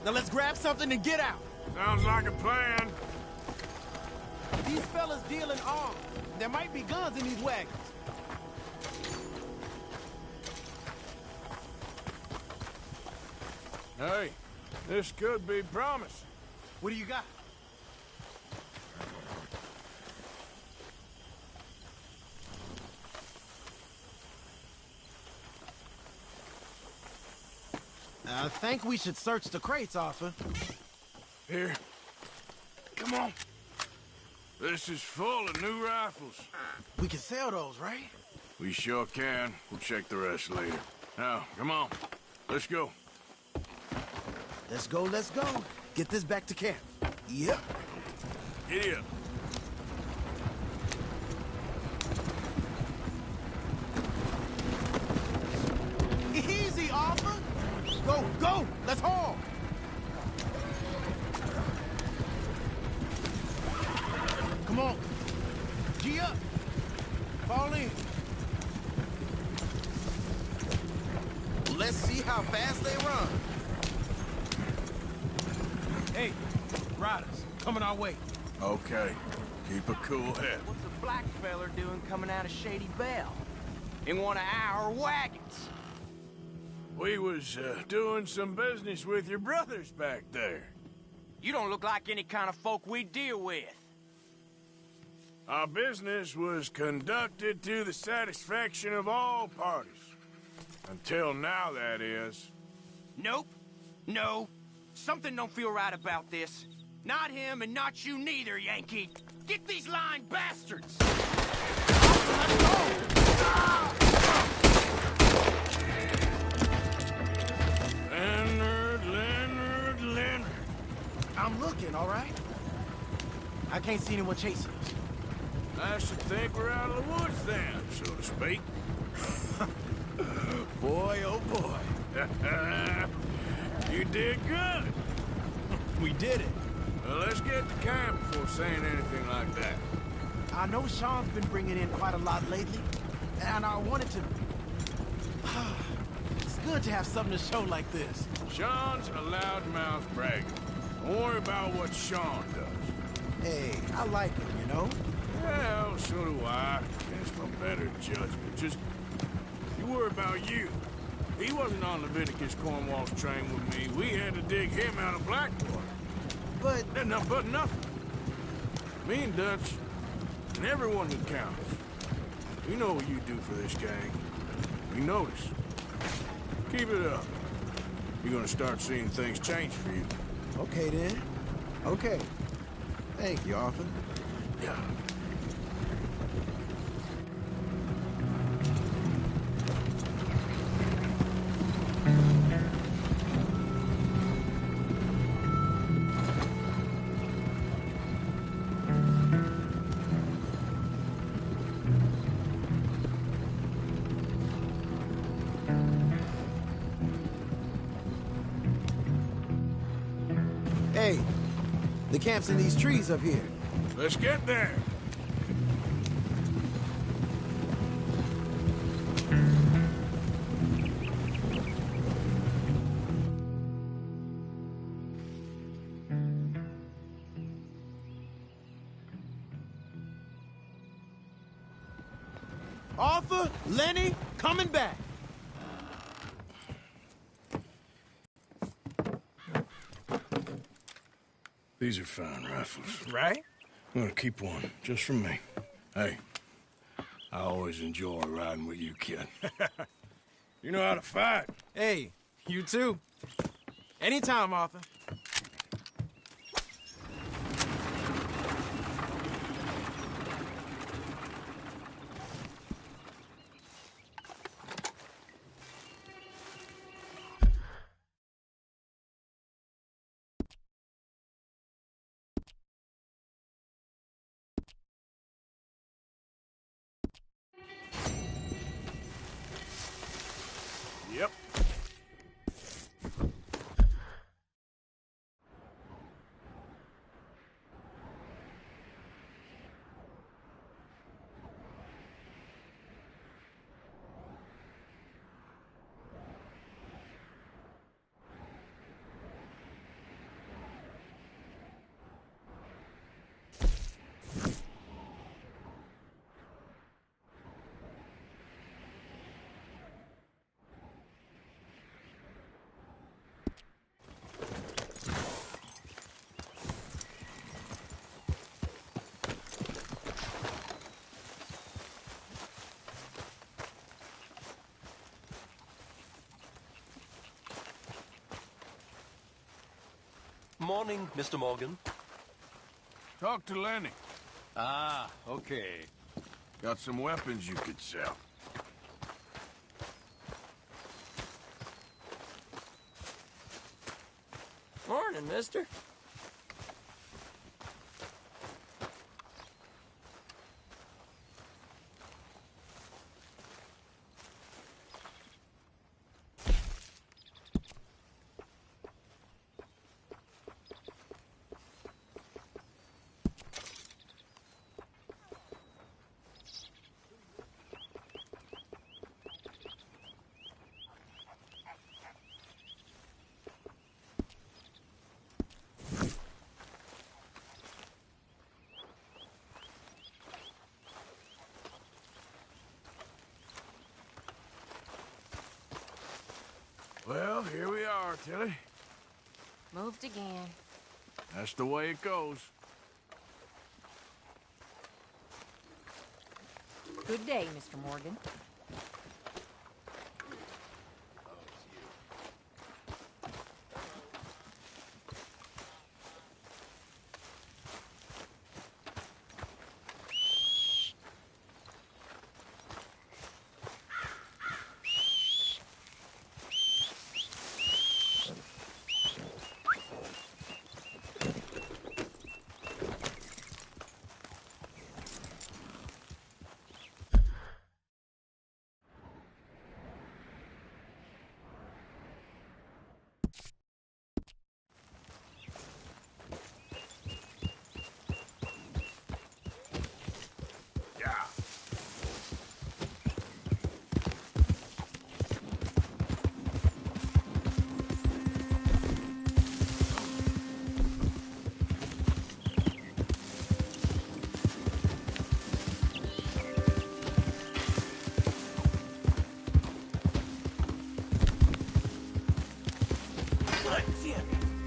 Now let's grab something and get out. Sounds like a plan. These fellas deal in arms. There might be guns in these wagons. Hey, this could be promise. What do you got? I think we should search the crates, Arthur. Here. Come on. This is full of new rifles. We can sell those, right? We sure can. We'll check the rest later. Now, come on. Let's go. Let's go, let's go. Get this back to camp. Yep. Giddy up. Easy, Arthur. Go, go. Let's haul. Come on. G up. Fall in. Let's see how fast they run. Hey, riders, coming our way. Okay. Keep a cool head. What's a black feller doing coming out of Shady Belle? In one of our wagons? We was doing some business with your brothers back there. You don't look like any kind of folk we deal with. Our business was conducted to the satisfaction of all parties. Until now, that is. Nope. No. Something don't feel right about this. Not him and not you neither, Yankee. Get these lying bastards! Let's go! Leonard. I'm looking, all right? I can't see anyone chasing us. I should think we're out of the woods then, so to speak. Boy, oh boy. You did good. We did it. Well, let's get to camp before saying anything like that. I know Sean's been bringing in quite a lot lately, and I wanted to... It's good to have something to show like this. Sean's a loudmouth bragger. Don't worry about what Sean does. Hey, I like him, you know? Well, so do I. Against my better judgment. Just, you worry about you. He wasn't on Leviticus Cornwall's train with me. We had to dig him out of Blackwater. But nothing. Me and Dutch, and everyone who counts. We know what you do for this gang. We notice. Keep it up. You're gonna start seeing things change for you. Okay, then. Okay. Thank you, Arthur. Yeah. Hey, the camp's in these trees up here. Let's get there. Arthur, Lenny, coming back. These are fine rifles. Right? I'm gonna keep one, just for me. Hey, I always enjoy riding with you, kid. You know how to fight. Hey, you too. Anytime, Arthur. Yep. Morning, Mr. Morgan. Talk to Lenny. Ah, okay. Got some weapons you could sell. Morning, mister. Well, here we are, Tilly. Moved again. That's the way it goes. Good day, Mr. Morgan.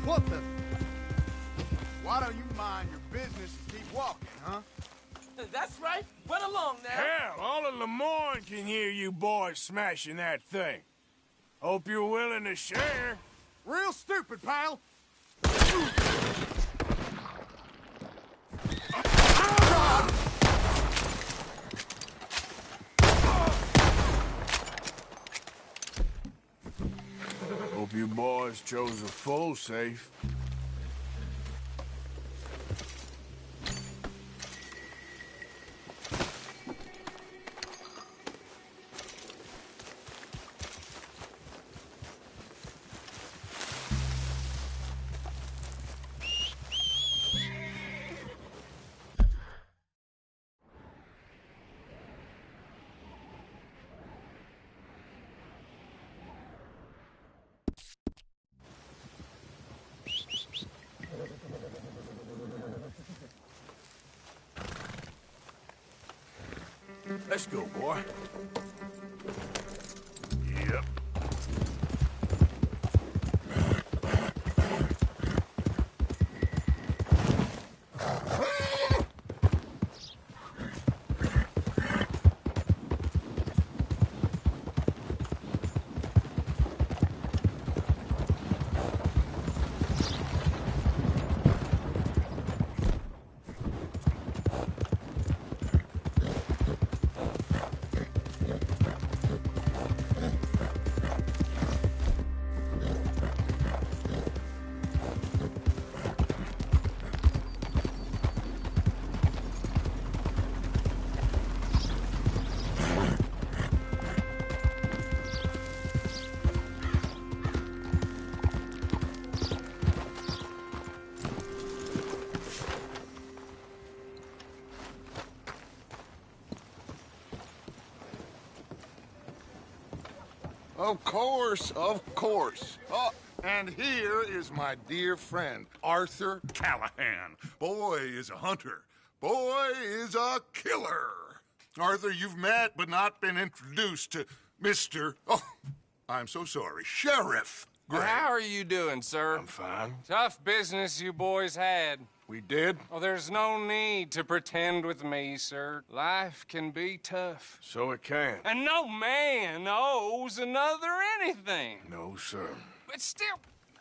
What the? Why don't you mind your business and keep walking, huh? That's right. Run along now. Hell, all of Lemoyne can hear you boys smashing that thing. Hope you're willing to share. Real stupid, pal. Hope you boys chose a full safe. Let's go, boy. Yep. Of course, of course. Oh, and here is my dear friend, Arthur Callahan. Boy is a hunter. Boy is a killer. Arthur, you've met but not been introduced to Mr. Oh, I'm so sorry, Sheriff Gray. How are you doing, sir? I'm fine. Tough business you boys had. We did? Oh, there's no need to pretend with me, sir. Life can be tough. So it can. And no man owes another anything. No, sir. But still,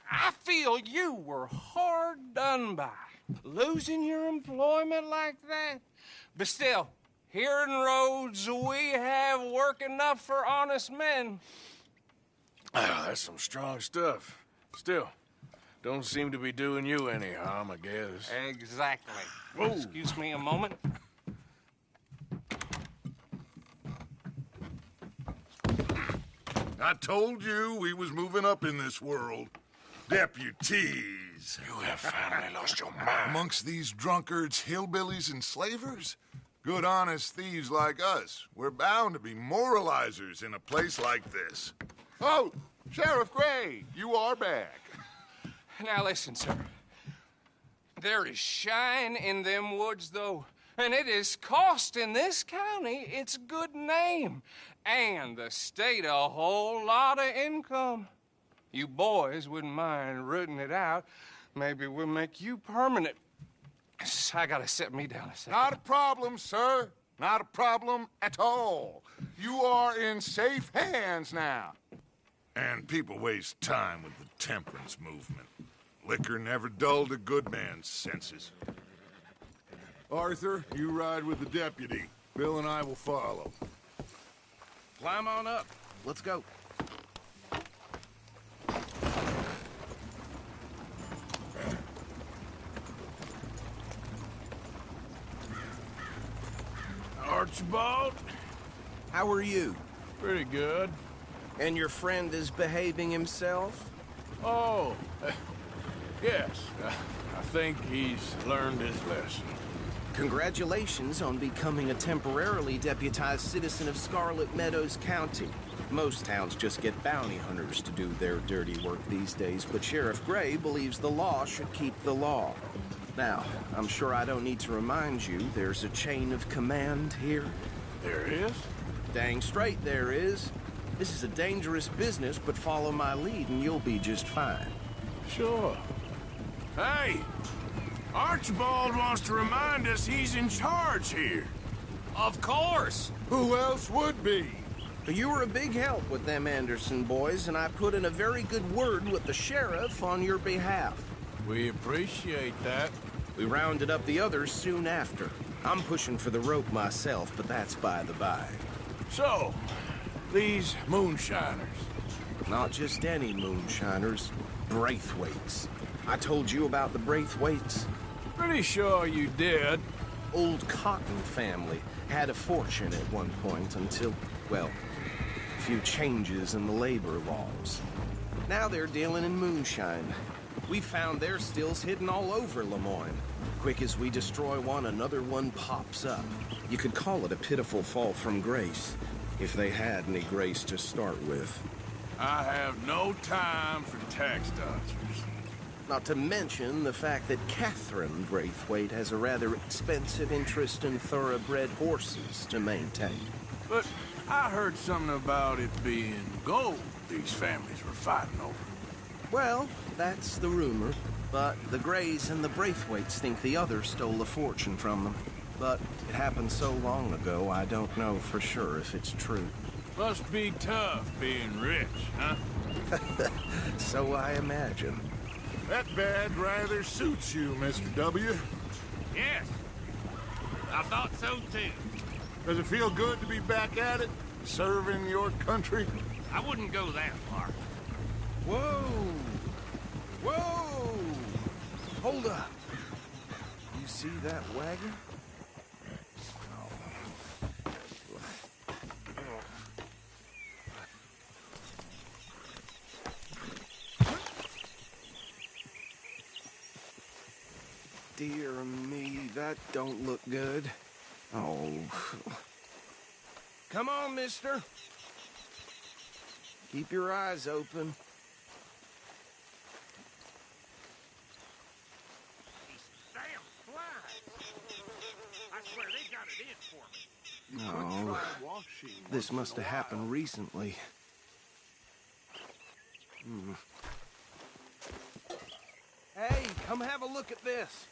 I feel you were hard done by, losing your employment like that. But still, here in Rhodes, we have work enough for honest men. Ah, that's some strong stuff. Still, don't seem to be doing you any harm, I guess. Exactly. Whoa. Excuse me a moment. I told you we was moving up in this world. Deputies. You have finally lost your mind. Amongst these drunkards, hillbillies, and slavers? Good, honest thieves like us. We're bound to be moralizers in a place like this. Oh, Sheriff Gray, you are back. Now listen, sir. There is shine in them woods, though, and it is costing this county its good name and the state a whole lot of income. You boys wouldn't mind rooting it out. Maybe we'll make you permanent. I gotta set me down a second. Not a problem, sir. Not a problem at all. You are in safe hands now. And people waste time with the temperance movement. Liquor never dulled a good man's senses. Arthur, you ride with the deputy. Bill and I will follow. Climb on up. Let's go. Archibald? How are you? Pretty good. And your friend is behaving himself? Oh, yes. I think he's learned his lesson. Congratulations on becoming a temporarily deputized citizen of Scarlet Meadows County. Most towns just get bounty hunters to do their dirty work these days, but Sheriff Gray believes the law should keep the law. Now, I'm sure I don't need to remind you there's a chain of command here. There is? Dang straight there is. This is a dangerous business, but follow my lead and you'll be just fine. Sure. Hey! Archibald wants to remind us he's in charge here. Of course! Who else would be? You were a big help with them Anderson boys, and I put in a very good word with the sheriff on your behalf. We appreciate that. We rounded up the others soon after. I'm pushing for the rope myself, but that's by the by. So, these moonshiners. Not just any moonshiners, Braithwaites. I told you about the Braithwaites? Pretty sure you did. Old Cotton family had a fortune at one point until, well, a few changes in the labor laws. Now they're dealing in moonshine. We found their stills hidden all over Lemoyne. Quick as we destroy one, another one pops up. You could call it a pitiful fall from grace, if they had any grace to start with. I have no time for tax dodgers. Not to mention the fact that Catherine Braithwaite has a rather expensive interest in thoroughbred horses to maintain. But I heard something about it being gold these families were fighting over. Well, that's the rumor. But the Grays and the Braithwaites think the others stole a fortune from them. But it happened so long ago, I don't know for sure if it's true. Must be tough being rich, huh? So I imagine. That badge rather suits you, Mr. W. Yes. I thought so, too. Does it feel good to be back at it? Serving your country? I wouldn't go that far. Whoa! Whoa! Hold up. You see that wagon? Dear me, that don't look good. Oh. Come on, mister. Keep your eyes open. Damn flies! I swear they got it in for me. No. This must have happened recently. Hey, come have a look at this.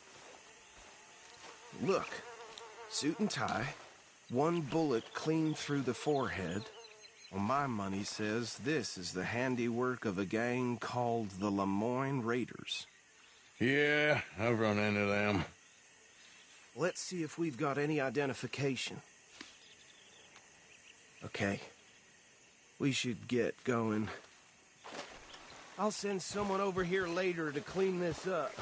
Look, suit and tie, one bullet clean through the forehead, Well, my money says this is the handiwork of a gang called the Lemoyne Raiders. Yeah, I've run into them. Let's see if we've got any identification. Okay. We should get going. I'll send someone over here later to clean this up.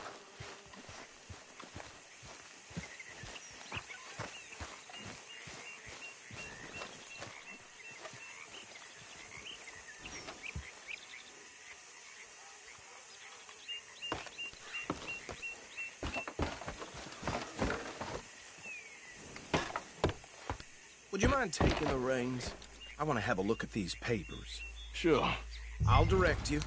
Would you mind taking the reins? I want to have a look at these papers. Sure. I'll direct you.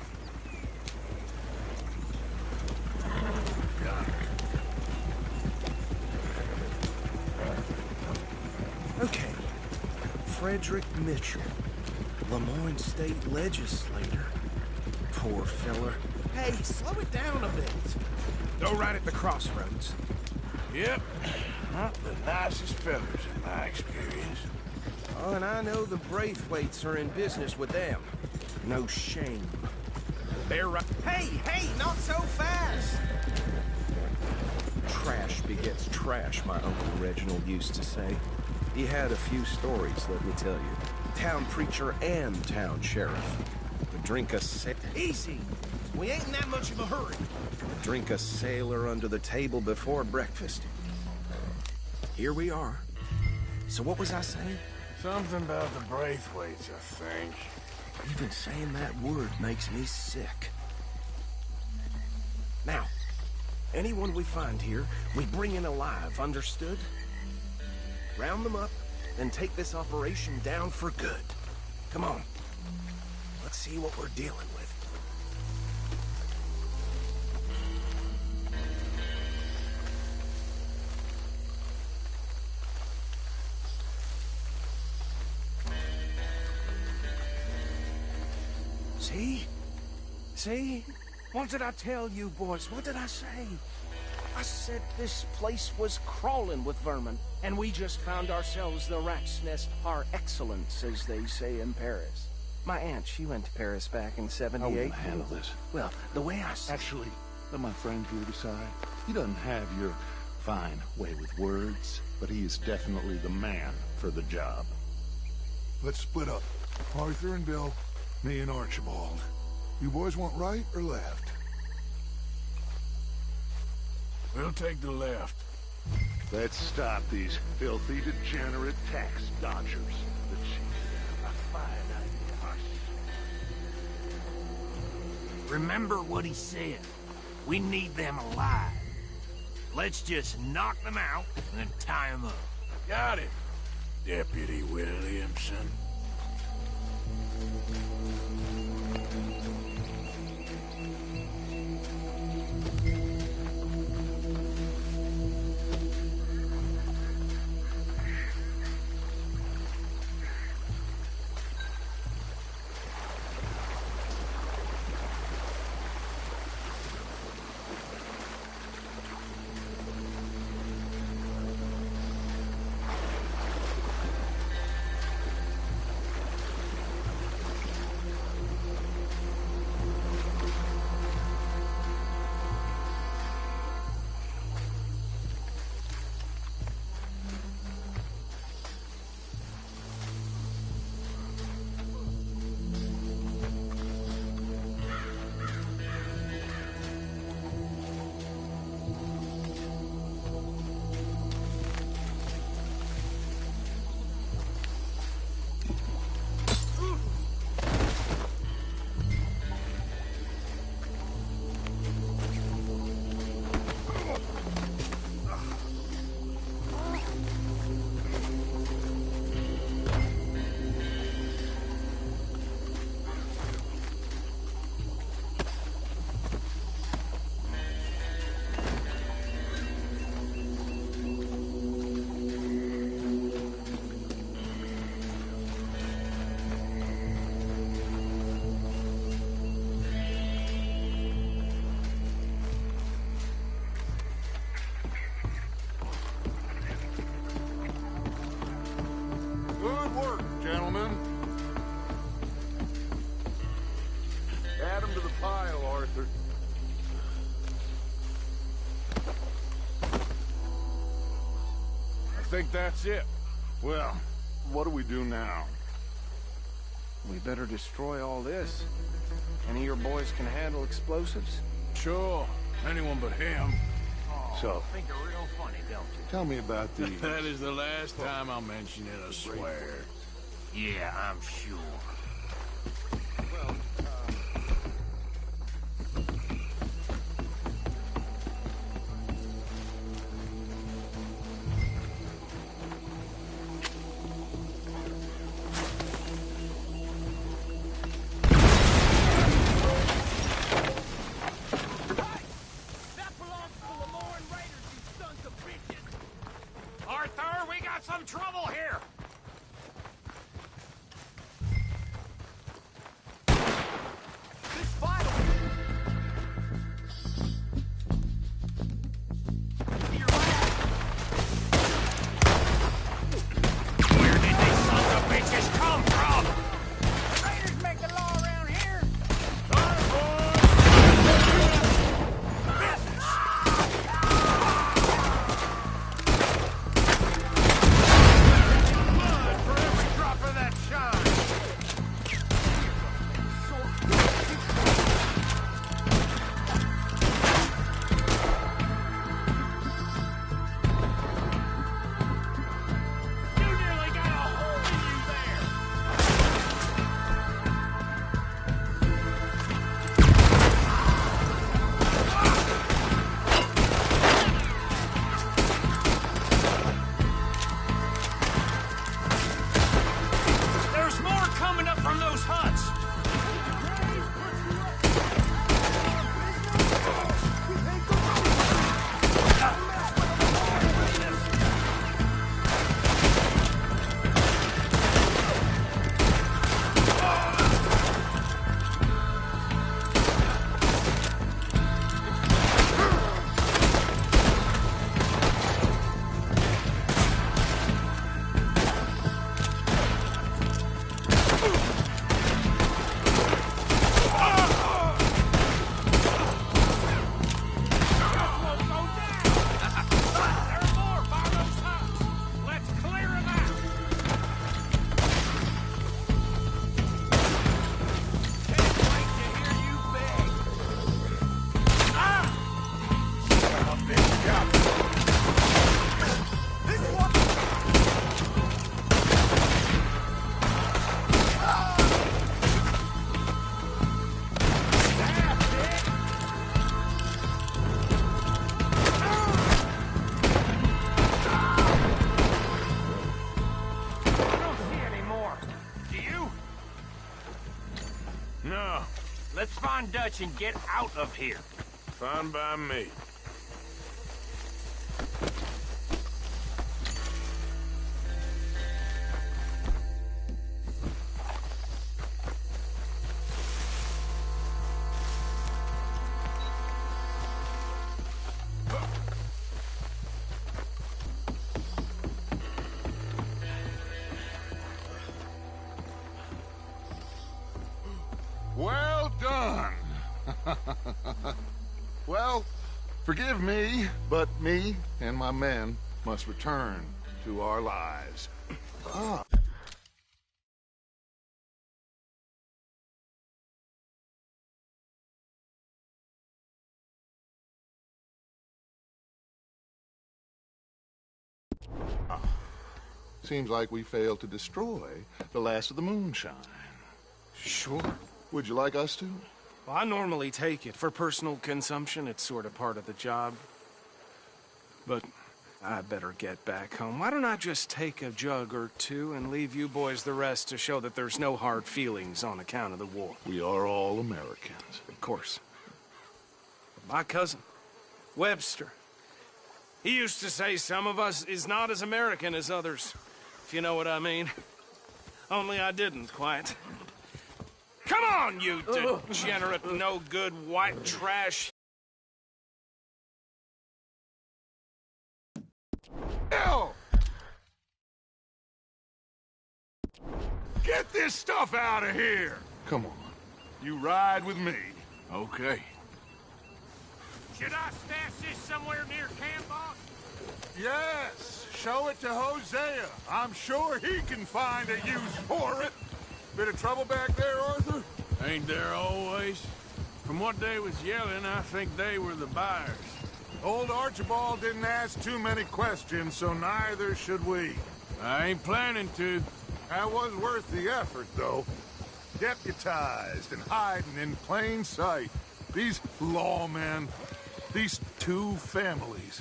Okay. Frederick Mitchell, Lemoyne State Legislator. Poor fella. Hey, slow it down a bit. Go right at the crossroads. Yep. Not the nicest fellas in my experience. Oh, and I know the Braithwaites are in business with them. No shame. They're right. Hey, not so fast! Trash begets trash, my Uncle Reginald used to say. He had a few stories, let me tell you. Town preacher and town sheriff. Would drink a Easy! We ain't in that much of a hurry. Would drink a sailor under the table before breakfast. Here we are. So what was I saying? Something about the Braithwaites, I think. Even saying that word makes me sick. Now, anyone we find here, we bring in alive, understood? Round them up, and take this operation down for good. Come on. Let's see what we're dealing with. See? What did I tell you, boys? What did I say? I said this place was crawling with vermin, and we just found ourselves the rat's nest par excellence, as they say in Paris. My aunt, she went to Paris back in '78. I will handle this. Well, the way I... Actually, let my friend here decide. He doesn't have your fine way with words, but he is definitely the man for the job. Let's split up. Arthur and Bill, me and Archibald. You boys want right or left? We'll take the left. Let's stop these filthy, degenerate tax dodgers. The chief, a fine idea. Remember what he said. We need them alive. Let's just knock them out and then tie them up. Got it, Deputy Williamson. to the pile, Arthur. I think that's it. Well, what do we do now? We better destroy all this. Any of your boys can handle explosives? Sure. Anyone but him. So, Think you're real funny, don't you? tell me about these. That is the last time I'll mention it, I swear. Yeah, I'm sure. Well, That belongs to the Lemoyne Raiders, you sons of bitches! Arthur, we got some trouble here! This vital... Where did these sons of bitches come from? Raiders make the law around here. Blood for every drop of that shine. You nearly got a hole in you there. There's more coming up from those huts. Let's clear them out. Can't wait to hear you beg. This one. That's it. I don't see any more. Do you? No, Let's find Dutch and get out of here. fine by me. Well done. Well, forgive me, but me and my men must return to our lives. Ah. Seems like we failed to destroy the last of the moonshine. sure. Would you like us to? Well, I normally take it. For personal consumption, it's sort of part of the job. But I better get back home. Why don't I just take a jug or two and leave you boys the rest to show that there's no hard feelings on account of the war? We are all Americans. Of course. My cousin, Webster, he used to say some of us is not as American as others, if you know what I mean. Only I didn't quite. Come on, you degenerate, no-good white trash. Hell! Get this stuff out of here! Come on. You ride with me. Okay. Should I stash this somewhere near camp, boss? Yes, show it to Hosea. I'm sure he can find a use for it. Bit of trouble back there, Arthur? Ain't there always? From what they was yelling, I think they were the buyers. Old Archibald didn't ask too many questions, so neither should we. I ain't planning to. That was worth the effort, though. Deputized and hiding in plain sight. These lawmen, these two families.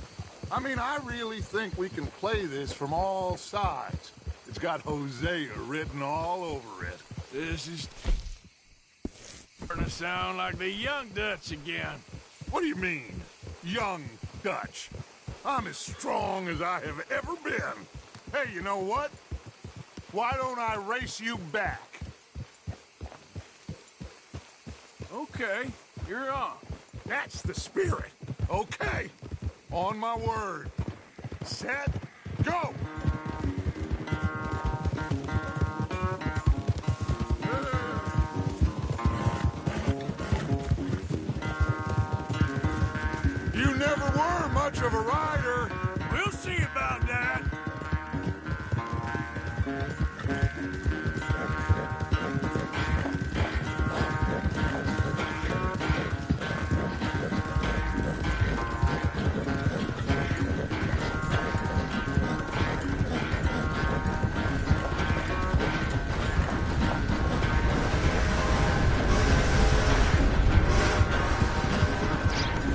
I mean, I really think we can play this from all sides. It's got Hosea written all over it. This is starting to sound like the Young Dutch again. What do you mean, Young Dutch? I'm as strong as I have ever been. Hey, you know what? Why don't I race you back? Okay, you're on. That's the spirit. Okay. On my word. Set, go! You never were much of a rider. We'll see about that.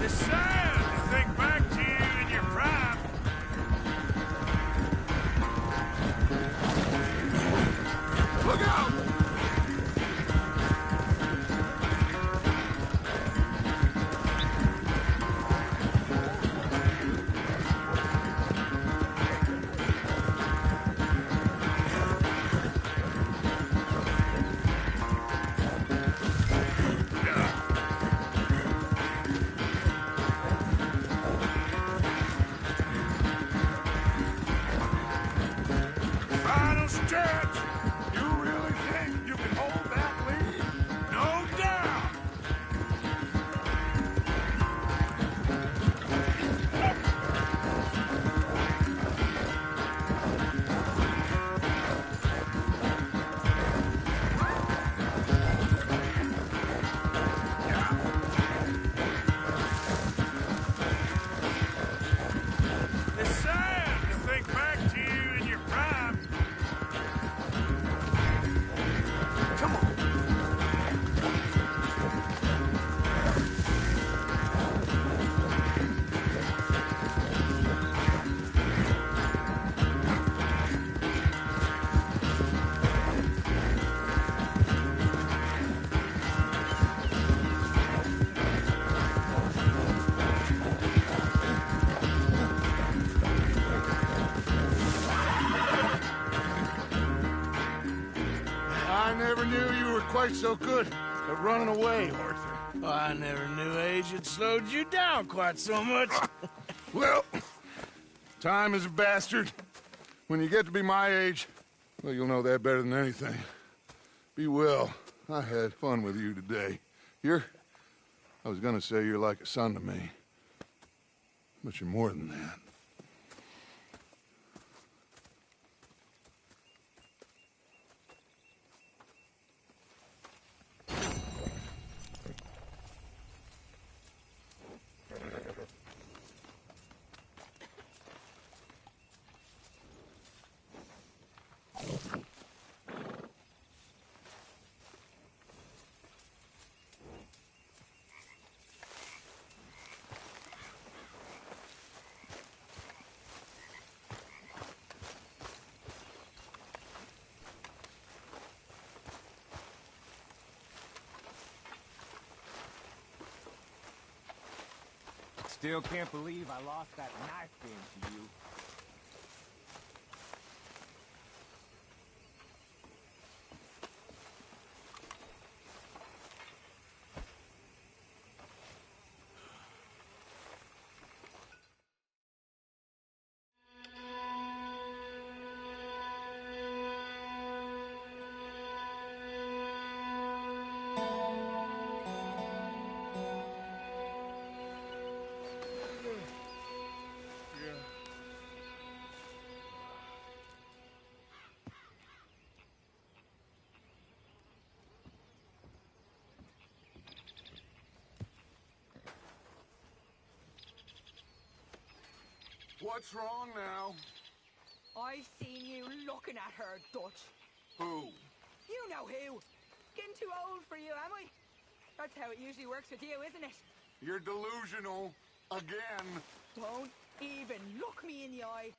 It's sad to think back to you in your prime. Look out! Final stretch. You really think you can hold that lead? No doubt. It's sad to think back to you in your prime. Come on. I never knew you were quite so good at running away, Arthur. Oh, I never knew age had slowed you down quite so much. Well, time is a bastard. When you get to be my age, well, you'll know that better than anything. Be well. I had fun with you today. I was gonna say you're like a son to me. But you're more than that. Still can't believe I lost that knife game to you. What's wrong now? I've seen you looking at her, Dutch. Who? You know who. Getting too old for you, am I? That's how it usually works with you, isn't it? You're delusional. Again. Don't even look me in the eye.